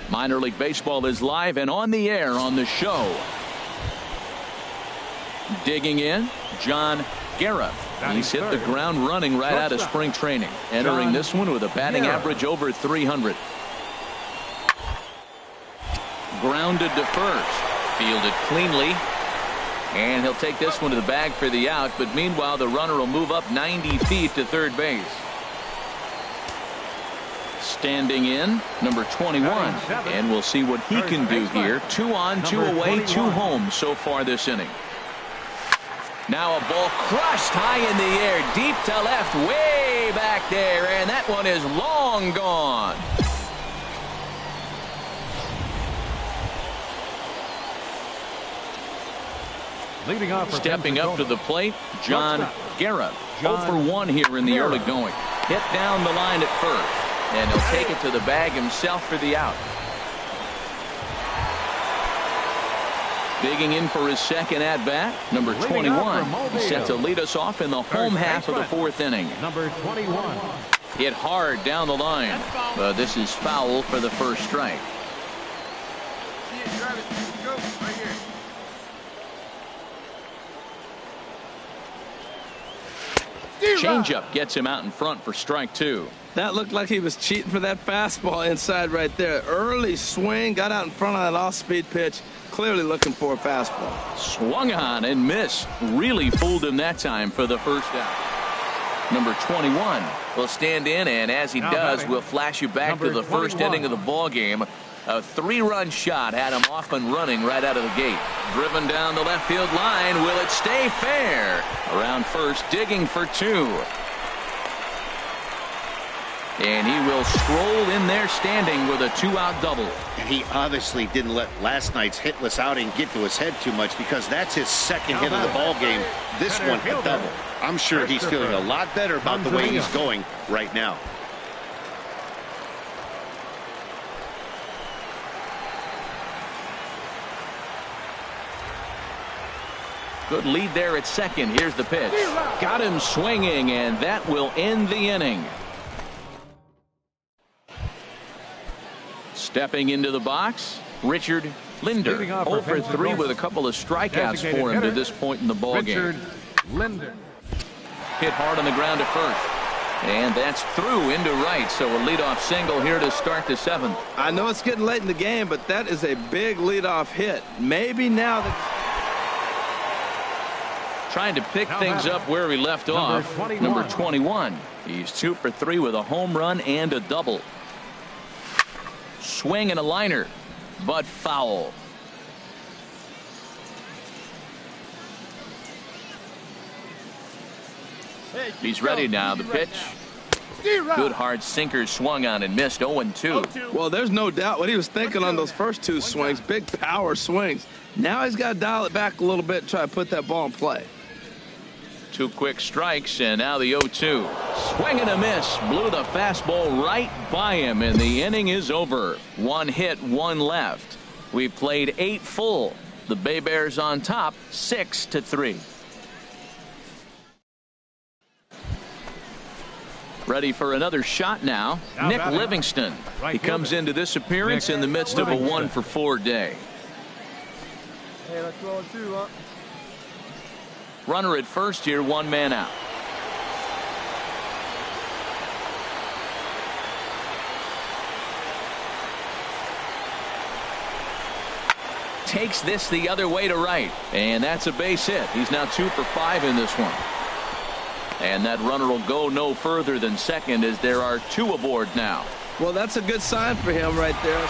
Minor League Baseball is live and on the air on the show. Digging in, John Guerra. He's hit the ground running right out of spring training. Entering this one with a batting average over 300. Grounded to first. Fielded cleanly. And he'll take this one to the bag for the out. But meanwhile, the runner will move up 90 feet to third base. Standing in, number 21. And we'll see what he can do here. 2 on, 2 away, 2 home so far this inning. Now a ball crushed high in the air, deep to left, way back there, and that one is long gone. Leading off Stepping up to the plate, John Guerra. 0 for 1 here in the early going. Hit down the line at first, and he'll take it to the bag himself for the out. Digging in for his second at-bat, number 21. Set to lead us off in the home half of the 4th inning. Number 21. Hit hard down the line, but this is foul for the first strike. Changeup gets him out in front for strike 2. That looked like he was cheating for that fastball inside right there. Early swing, got out in front of that off-speed pitch. Clearly looking for a fastball. Swung on and missed. Really fooled him that time for the first out. Number 21 will stand in, and as he does, we'll flash you back to the first inning of the ball game. A 3-run shot had him off and running right out of the gate. Driven down the left field line. Will it stay fair? Around first, digging for 2. And he will stroll in there standing with a 2-out double. And he obviously didn't let last night's hitless outing get to his head too much, because that's his second hit of the ball game. This one a double. I'm sure he's feeling a lot better about the way he's going right now. Good lead there at second. Here's the pitch. Got him swinging, and that will end the inning. Stepping into the box, Richard Linder. 0 for 3 with a couple of strikeouts for him to this point in the ball game. Linder. Hit hard on the ground to first. And that's through into right, so a leadoff single here to start the 7th. I know it's getting late in the game, but that is a big leadoff hit. Maybe now that... Trying to pick things up where he left off. Number 21. He's 2 for 3 with a home run and a double. Swing and a liner, but foul. He's ready now. The pitch. Good hard sinker swung on and missed. 0-2. Well, there's no doubt what he was thinking on those first 2 swings. Big power swings. Now he's got to dial it back a little bit and try to put that ball in play. 2 quick strikes, and now the 0-2. Swing and a miss. Blew the fastball right by him, and the inning is over. 1 hit, 1 left. We played 8 full. The Bay Bears on top, 6-3. Ready for another shot now. Nick Livingston. He comes into this appearance in the midst of a 1 for 4 day. Hey, let's roll 2, huh? Runner at first here, 1 man out. Takes this the other way to right, and that's a base hit. He's now 2 for 5 in this one. And that runner will go no further than second, as there are 2 aboard now. Well, that's a good sign for him right there.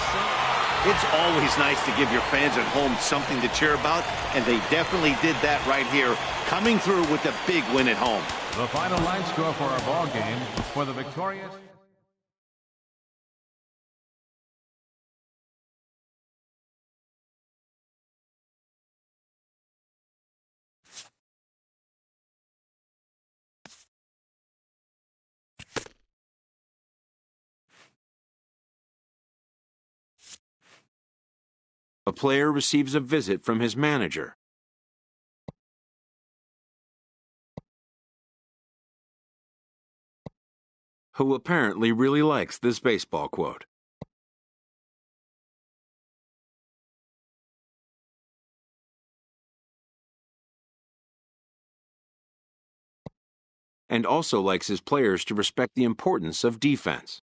It's always nice to give your fans at home something to cheer about, and they definitely did that right here, coming through with a big win at home. The final line score for our ball game for the victorious. A player receives a visit from his manager. Who apparently really likes this baseball quote. And also likes his players to respect the importance of defense.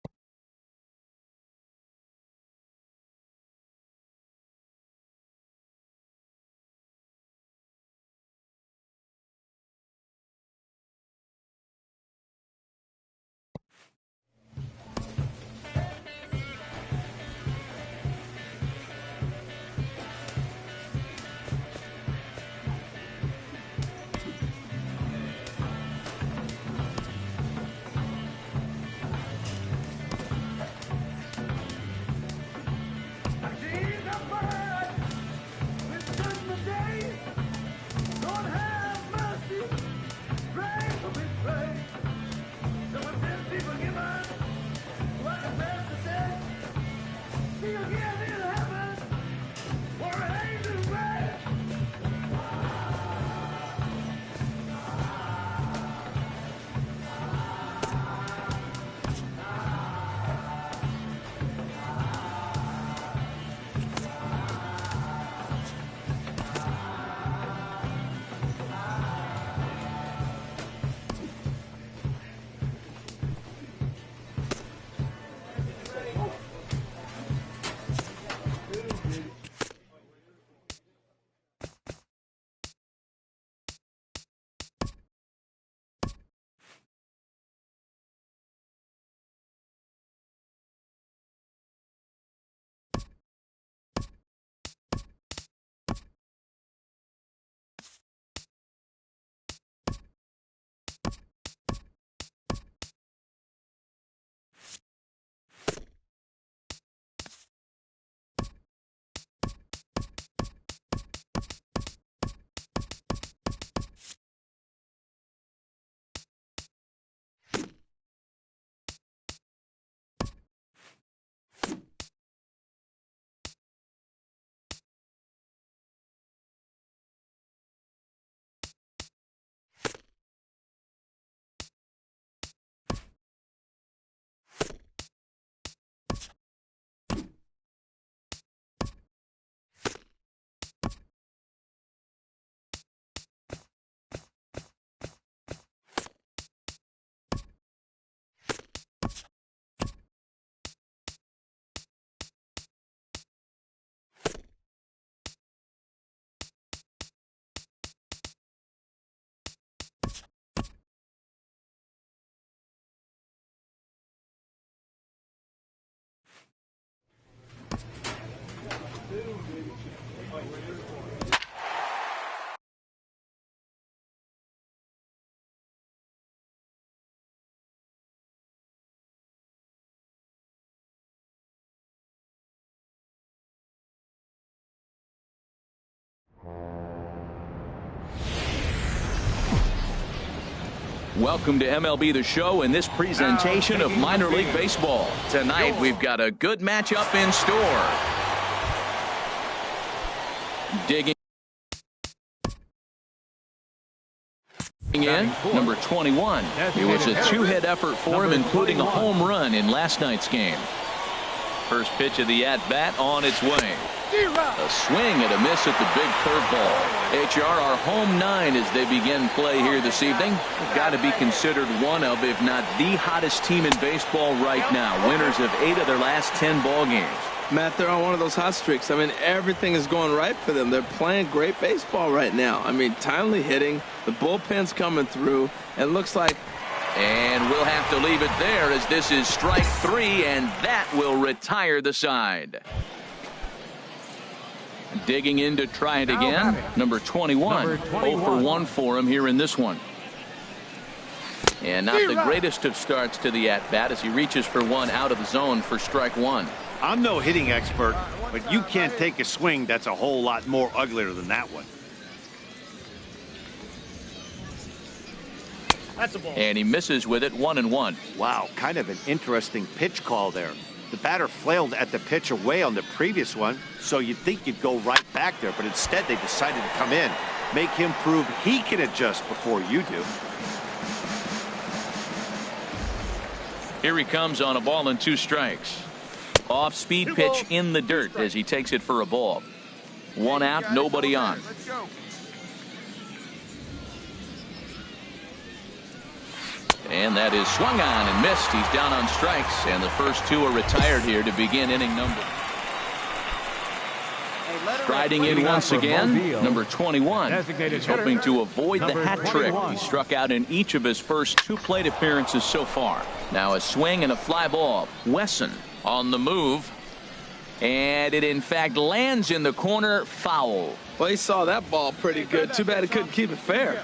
Welcome to MLB The Show and this presentation of minor league baseball. Tonight we've got a good matchup in store. Digging in, number 21. It was a two-hit effort for him, including a home run in last night's game. First pitch of the at-bat on its way. A swing and a miss at the big curveball. HR, our home 9 as they begin play here this evening. Got to be considered one of, if not the hottest team in baseball right now. Winners of 8 of their last 10 ball games. Matt, they're on one of those hot streaks. I mean, everything is going right for them. They're playing great baseball right now. I mean, timely hitting, the bullpen's coming through, and it looks like... And we'll have to leave it there as this is strike 3, and that will retire the side. Digging in to try it again, number 21. 0 for 1 for him here in this one. And not the greatest of starts to the at-bat as he reaches for one out of the zone for strike 1. I'm no hitting expert, but you can't take a swing that's a whole lot more uglier than that one. That's a ball. And he misses with it, 1-1. Wow, kind of an interesting pitch call there. The batter flailed at the pitch away on the previous one, so you'd think you'd go right back there, but instead they decided to come in, make him prove he can adjust before you do. Here he comes on a ball and 2 strikes. Off-speed pitch in the dirt as he takes it for a ball. 1 out, nobody on. Let's go. And that is swung on and missed. He's down on strikes, and the first 2 are retired here to begin inning number. Striding in once again, number 21. He's hoping to avoid the hat trick. He struck out in each of his first 2 plate appearances so far. Now a swing and a fly ball. Wesson on the move. And it in fact lands in the corner, foul. Well, he saw that ball pretty good. Too bad he couldn't keep it fair.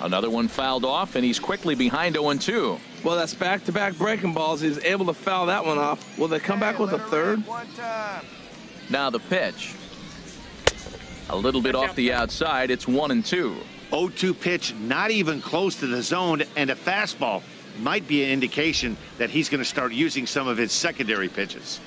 Another one fouled off, and he's quickly behind 0-2. Well, that's back-to-back breaking balls. He's able to foul that one off. Will they come back with a third? Now the pitch. A little bit off the outside. It's 1-2. 0-2 pitch, not even close to the zone, and a fastball might be an indication that he's going to start using some of his secondary pitches.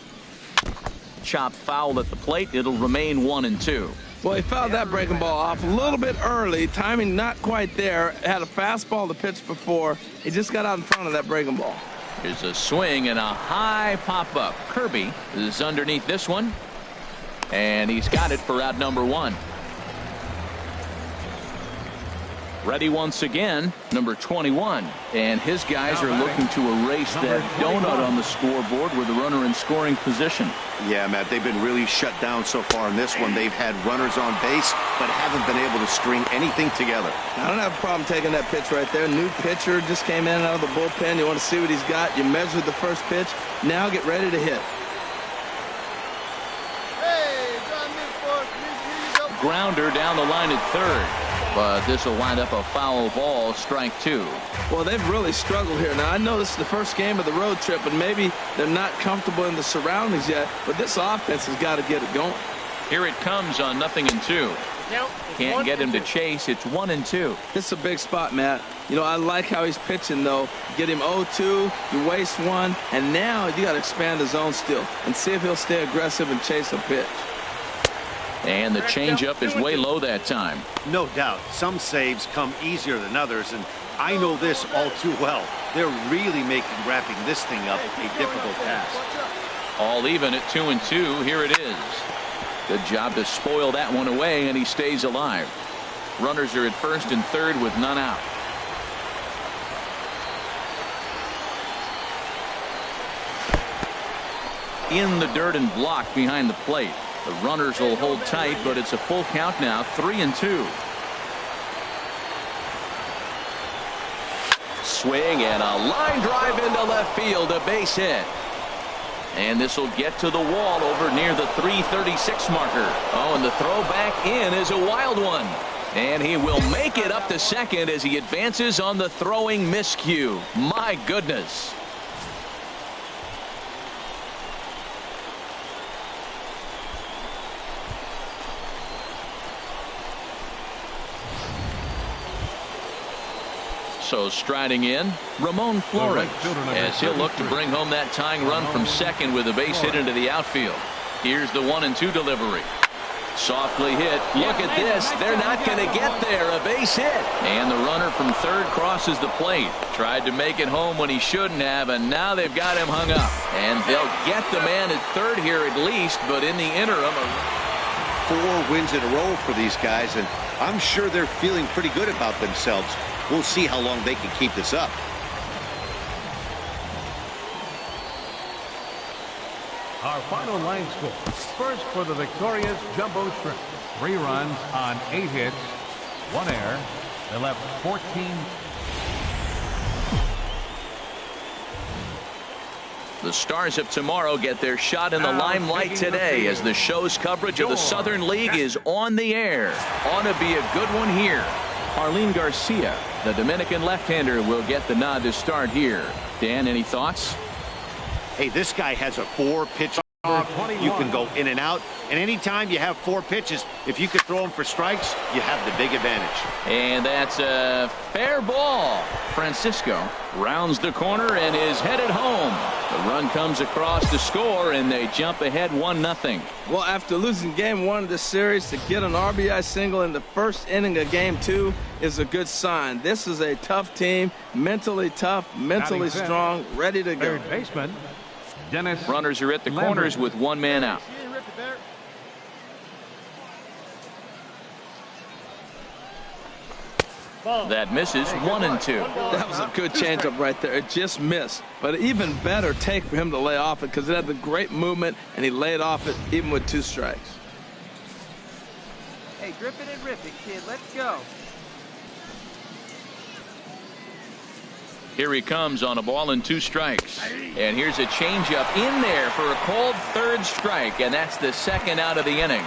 Chop foul at the plate. It'll remain 1-2. Well, he fouled that breaking ball off a little bit early. Timing not quite there. Had a fastball to pitch before. He just got out in front of that breaking ball. Here's a swing and a high pop-up. Kirby is underneath this one. And he's got it for out number 1. Ready once again, number 21. And his guys are looking to erase that donut on the scoreboard with a runner in scoring position. Yeah, Matt, they've been really shut down so far in this one. They've had runners on base, but haven't been able to string anything together. I don't have a problem taking that pitch right there. New pitcher just came in out of the bullpen. You want to see what he's got. You measured the first pitch. Now get ready to hit. Hey, John Newport, here you go. Grounder down the line at third. But this will wind up a foul ball, strike 2. Well, they've really struggled here. Now, I know this is the first game of the road trip, and maybe they're not comfortable in the surroundings yet, but this offense has got to get it going. Here it comes on 0-2. Can't get him to chase. It's 1-2. This is a big spot, Matt. You know, I like how he's pitching, though. Get him 0-2, you waste 1, and now you got to expand the zone still and see if he'll stay aggressive and chase a pitch. And the changeup is way low that time. No doubt. Some saves come easier than others, and I know this all too well. They're really making wrapping this thing up a difficult task. All even at 2-2. Here it is. Good job to spoil that one away, and he stays alive. Runners are at first and third with none out. In the dirt and blocked behind the plate. The runners will hold tight, but it's a full count now, 3-2. Swing and a line drive into left field, a base hit. And this will get to the wall over near the 336 marker. Oh, and the throw back in is a wild one. And he will make it up to second as he advances on the throwing miscue. My goodness. So striding in, Ramon Flores, as he'll look to bring home that tying run from second with a base hit into the outfield. Here's the 1-2 delivery. Softly hit. Look at this. They're not going to get there. A base hit. And the runner from third crosses the plate. Tried to make it home when he shouldn't have, and now they've got him hung up. And they'll get the man at third here at least, but in the interim, 4 wins in a row for these guys, and I'm sure they're feeling pretty good about themselves. We'll see how long they can keep this up. Our final line score. First for the victorious Jumbo Shrimp. 3 runs on 8 hits, 1 error. They left 14. The Stars of tomorrow get their shot in the limelight today as the show's coverage of the Southern League is on the air. Ought to be a good one here. Arlene Garcia, the Dominican left-hander, will get the nod to start here. Dan, any thoughts? Hey, this guy has a 4-pitch. You can go in and out, and anytime you have 4 pitches, if you could throw them for strikes, you have the big advantage. And that's a fair ball. Francisco rounds the corner and is headed home. The run comes across to score, and they jump ahead 1-0. Well, after losing game 1 of the series, to get an RBI single in the first inning of game 2 is a good sign. This is a tough team, mentally tough, mentally strong, ready to go. Third baseman Dennis. Runners are at the corners with 1 man out. That misses. 1-2. That was a good changeup right there. It just missed. But even better take for him to lay off it because it had the great movement, and he laid off it even with 2 strikes. Hey, grip it and rip it, kid. Let's go. Here he comes on a ball and 2 strikes. And here's a changeup in there for a called 3rd strike, and that's the 2nd out of the inning.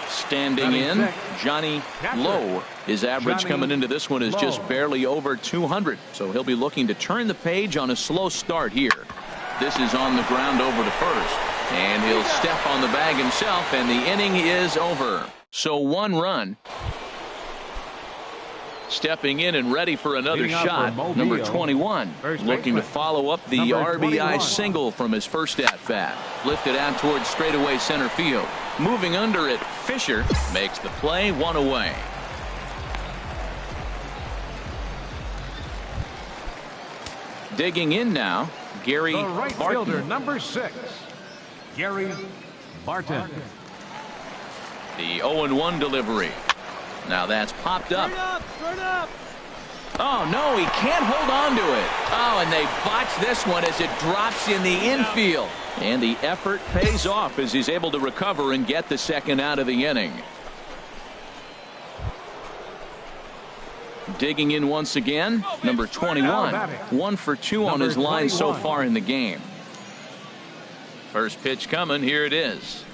Standing in, Johnny Lowe. His average coming into this one is just barely over 200, so he'll be looking to turn the page on a slow start here. This is on the ground over to first, and he'll step on the bag himself, and the inning is over. So 1 run. Stepping in and ready for another shot, number 21, looking to follow up the RBI single from his first at-bat. Lifted out towards straightaway center field. Moving under it, Fisher makes the play, 1 away. Digging in now, Gary The right Barton. fielder, number 6, Gary Barton. The 0-1 delivery. Now that's popped up. Turn up. Oh, no, he can't hold on to it. Oh, and they botch this one as it drops in the infield. And the effort pays off as he's able to recover and get the 2nd out of the inning. Digging in once again, number 21. 1 for 2 on his line so far in the game. First pitch coming. Here it is.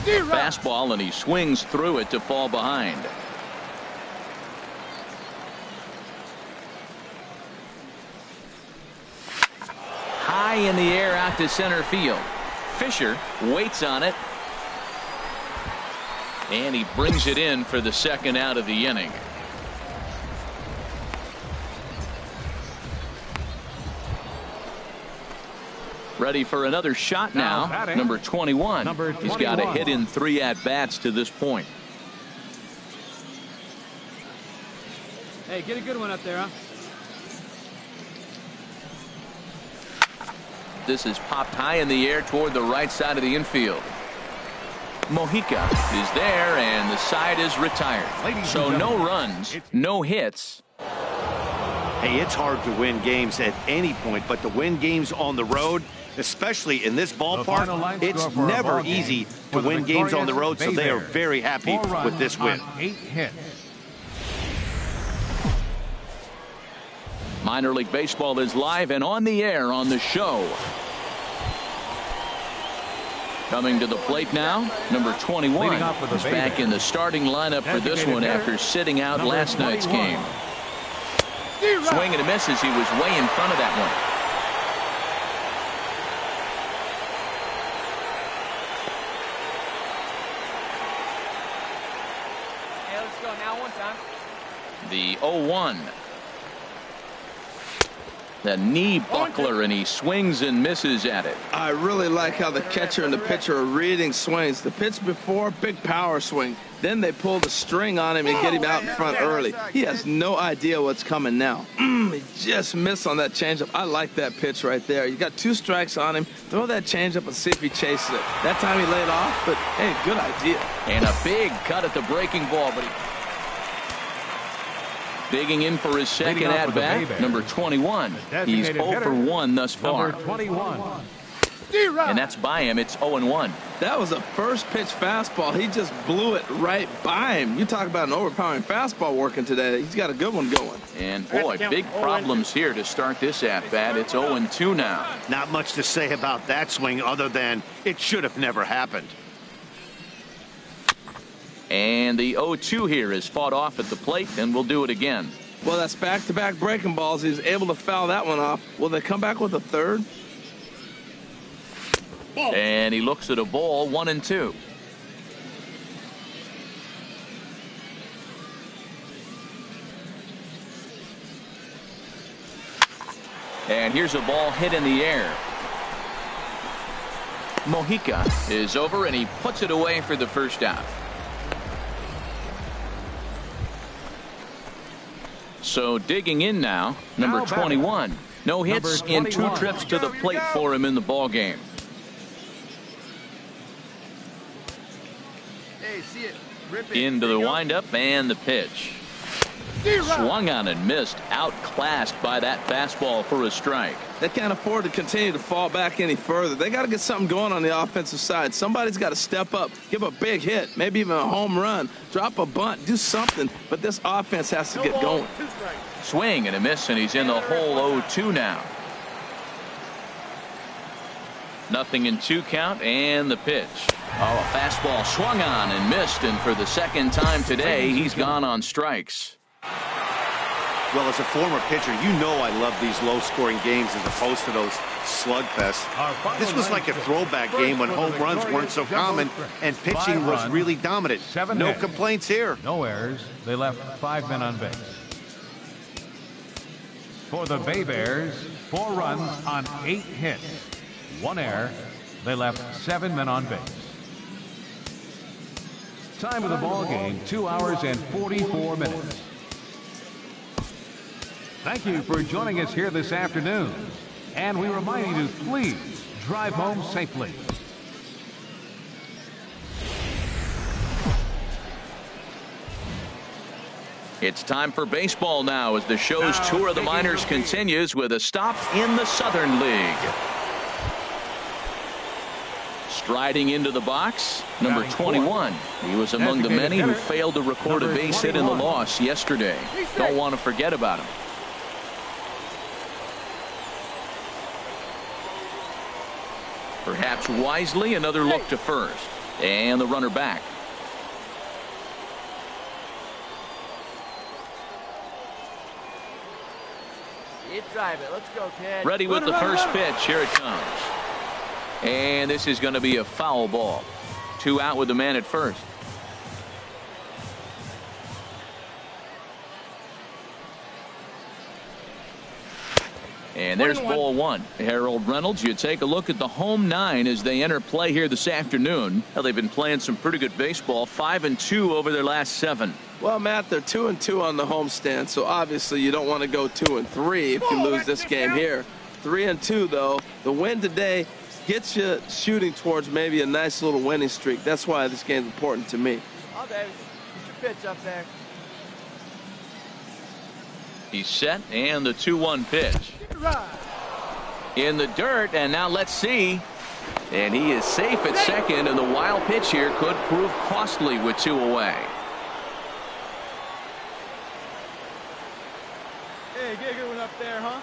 Fastball, and he swings through it to fall behind. High in the air out to center field. Fisher waits on it, and he brings it in for the 2nd out of the inning. Ready for another shot now. Number 21. He's got a hit in 3 at-bats to this point. Hey, get a good one up there, huh? This is popped high in the air toward the right side of the infield. Mojica is there, and the side is retired. So no runs, no hits. Hey, it's hard to win games at any point, but to win games on the road, especially in this ballpark, it's never easy to win games on the road, so they are very happy with this win. 8 hits. Minor League Baseball is live and on the air on the show. Coming to the plate now, number 21. He's back in the starting lineup for this one after sitting out last night's game. Swing and a miss as he was way in front of that one. Hey, let's go now 1 time. The 0-1. The knee buckler, and he swings and misses at it. I really like how the catcher and the pitcher are reading swings. The pitch before, big power swing. Then they pull the string on him and get him out in front early. He has no idea what's coming now. He just missed on that changeup. I like that pitch right there. You got 2 strikes on him. Throw that changeup and see if he chases it. That time he laid off, but hey, good idea. And a big cut at the breaking ball, but digging in for his second at-bat, number 21. He's 0 for 1 thus far. Number 21. And that's by him. It's 0-1. That was a first pitch fastball. He just blew it right by him. You talk about an overpowering fastball working today. He's got a good one going. And boy, big problems here to start this at-bat. It's 0-2 now. Not much to say about that swing other than it should have never happened. And the 0-2 here is fought off at the plate, and we'll do it again. Well, that's back-to-back breaking balls. He was able to foul that one off. Will they come back with a third? And he looks at a ball, 1-2. And here's a ball hit in the air. Mojica is over, and he puts it away for the first out. So digging in now, number 21. No hits in 2 trips to the plate for him in the ball game. Into the windup and the pitch. Swung on and missed. Outclassed by that fastball for a strike. They can't afford to continue to fall back any further. They got to get something going on the offensive side. Somebody's got to step up, give a big hit, maybe even a home run, drop a bunt, do something. But this offense has to get going. Swing and a miss, and he's in the hole 0-2 now. Nothing in 2 count, and the pitch. Oh, a fastball swung on and missed, and for the second time today, he's gone on strikes. Well, as a former pitcher, you know I love these low-scoring games as opposed to those slugfests. This was like a throwback game when home runs weren't so common and pitching was really dominant. No complaints here. No errors. They left 5 men on base. For the Bay Bears, 4 runs on 8 hits. 1 error. They left 7 men on base. Time of the ball game, 2 hours and 44 minutes. Thank you for joining us here this afternoon. And we remind you to please drive home safely. It's time for baseball now as the show's tour of the minors continues with a stop in the Southern League. Striding into the box, number 21. He was among the many who failed to record a base hit in the loss yesterday. Don't want to forget about him. Perhaps wisely, another look to first. And the runner back. You drive it. Let's go, kid. Ready with the first pitch. Here it comes. And this is going to be a foul ball. 2 out with the man at first. And there's ball 1. Harold Reynolds, you take a look at the home 9 as they enter play here this afternoon. Well, they've been playing some pretty good baseball. 5-2 over their last 7. Well, Matt, they're 2-2 on the homestand, so obviously you don't want to go 2-3 if you lose this game here. 3-2, though. The win today gets you shooting towards maybe a nice little winning streak. That's why this game's important to me. Oh, David, get your pitch up there. He's set, and the 2-1 pitch. In the dirt, and now let's see. And he is safe at second, and the wild pitch here could prove costly with 2 away. Hey, get a good one up there, huh?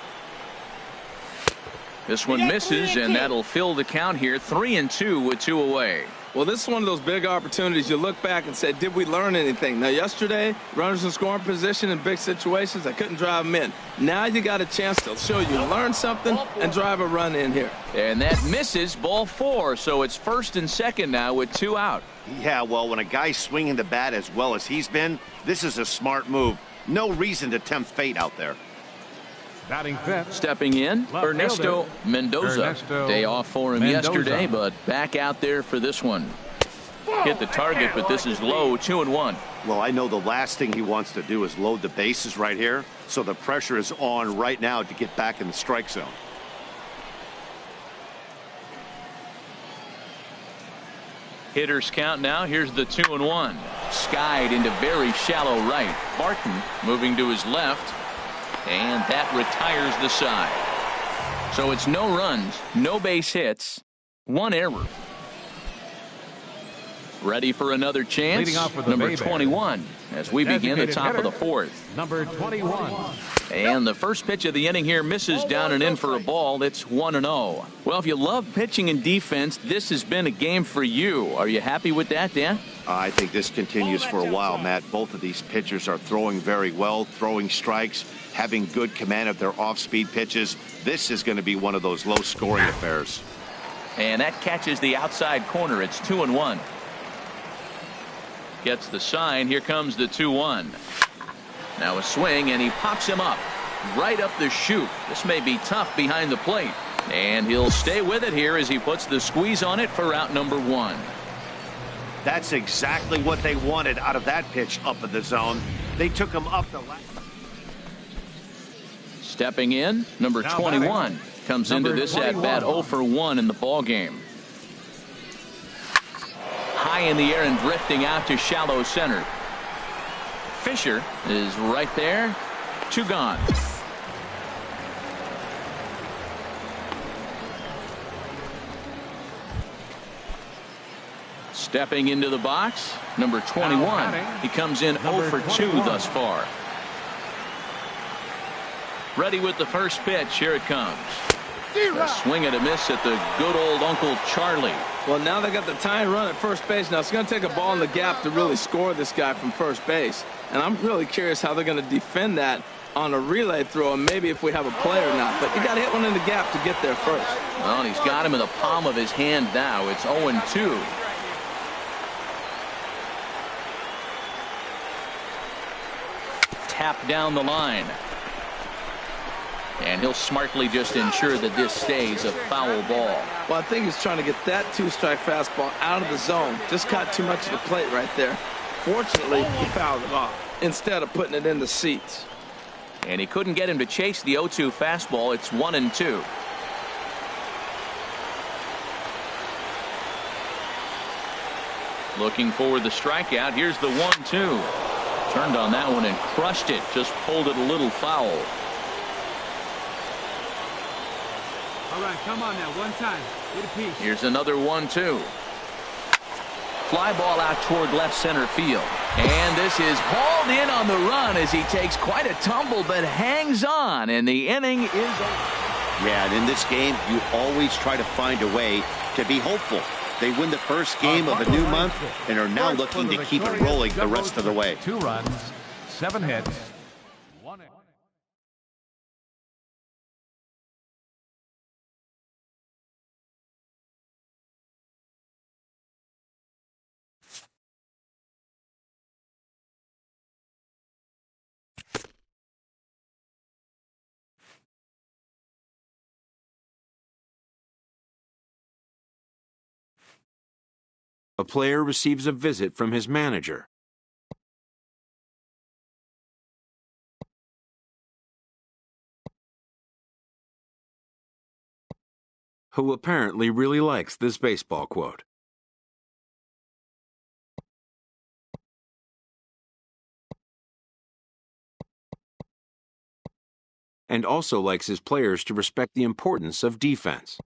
This one misses, and that'll fill the count here. 3-2 with 2 away. Well, this is one of those big opportunities. You look back and say, did we learn anything? Now, yesterday, runners in scoring position in big situations, I couldn't drive them in. Now you got a chance to show you learn something and drive a run in here. And that misses, ball 4. So it's first and second now with 2 out. Yeah, well, when a guy's swinging the bat as well as he's been, this is a smart move. No reason to tempt fate out there. Batting fifth. Stepping in, Left Ernesto fielder. Mendoza. Ernesto Day off for him Mendoza. yesterday, but back out there for this one. Hit the target, but this is low, 2-1. Well, I know the last thing he wants to do is load the bases right here, so the pressure is on right now to get back in the strike zone. Hitters count now. Here's the 2-1. Skied into very shallow right. Barton moving to his left, and that retires the side. So it's no runs, no base hits, one error. Ready for another chance. Leading off for the number Bay 21 as we begin the top of the fourth. Number 21. And the first pitch of the inning here misses down and in for a ball. It's 1-0. Well, if you love pitching and defense, this has been a game for you. Are you happy with that, Dan? I think this continues for a while, Matt. Both of these pitchers are throwing very well, throwing strikes, having good command of their off-speed pitches. This is going to be one of those low-scoring affairs. And that catches the outside corner. It's 2-1. Gets the sign. Here comes the 2-1. Now a swing, and he pops him up right up the chute. This may be tough behind the plate, and he'll stay with it here as he puts the squeeze on it for out number 1. That's exactly what they wanted out of that pitch up in the zone. They took him up the left. Stepping in, number 21 comes into this at bat 0 for 1 in the ball game. High in the air and drifting out to shallow center. Fisher is right there. 2 gone. Stepping into the box, number 21. He comes in 0 for 2 thus far. Ready with the first pitch. Here it comes. A swing and a miss at the good old Uncle Charlie. Well, now they got the tying run at first base. Now it's going to take a ball in the gap to really score this guy from first base. And I'm really curious how they're going to defend that on a relay throw, and maybe if we have a play or not. But you got to hit one in the gap to get there first. Well, he's got him in the palm of his hand now. It's 0-2. Tap down the line. And he'll smartly just ensure that this stays a foul ball. Well, I think he's trying to get that 2-strike fastball out of the zone. Just caught too much of the plate right there. Fortunately, he fouled it off instead of putting it in the seats. And he couldn't get him to chase the 0-2 fastball. It's 1-2. Looking for the strikeout. Here's the 1-2. Turned on that one and crushed it. Just pulled it a little foul. All right, come on now, one time. Get a piece. Here's another 1-2. Fly ball out toward left center field. And this is hauled in on the run as he takes quite a tumble but hangs on, and the inning is over. Yeah, and in this game, you always try to find a way to be hopeful. They win the first game of a new month and are now looking to keep it rolling the rest of the way. 2 runs, 7 hits, 1 error. A player receives a visit from his manager. Who apparently really likes this baseball quote. And also likes his players to respect the importance of defense.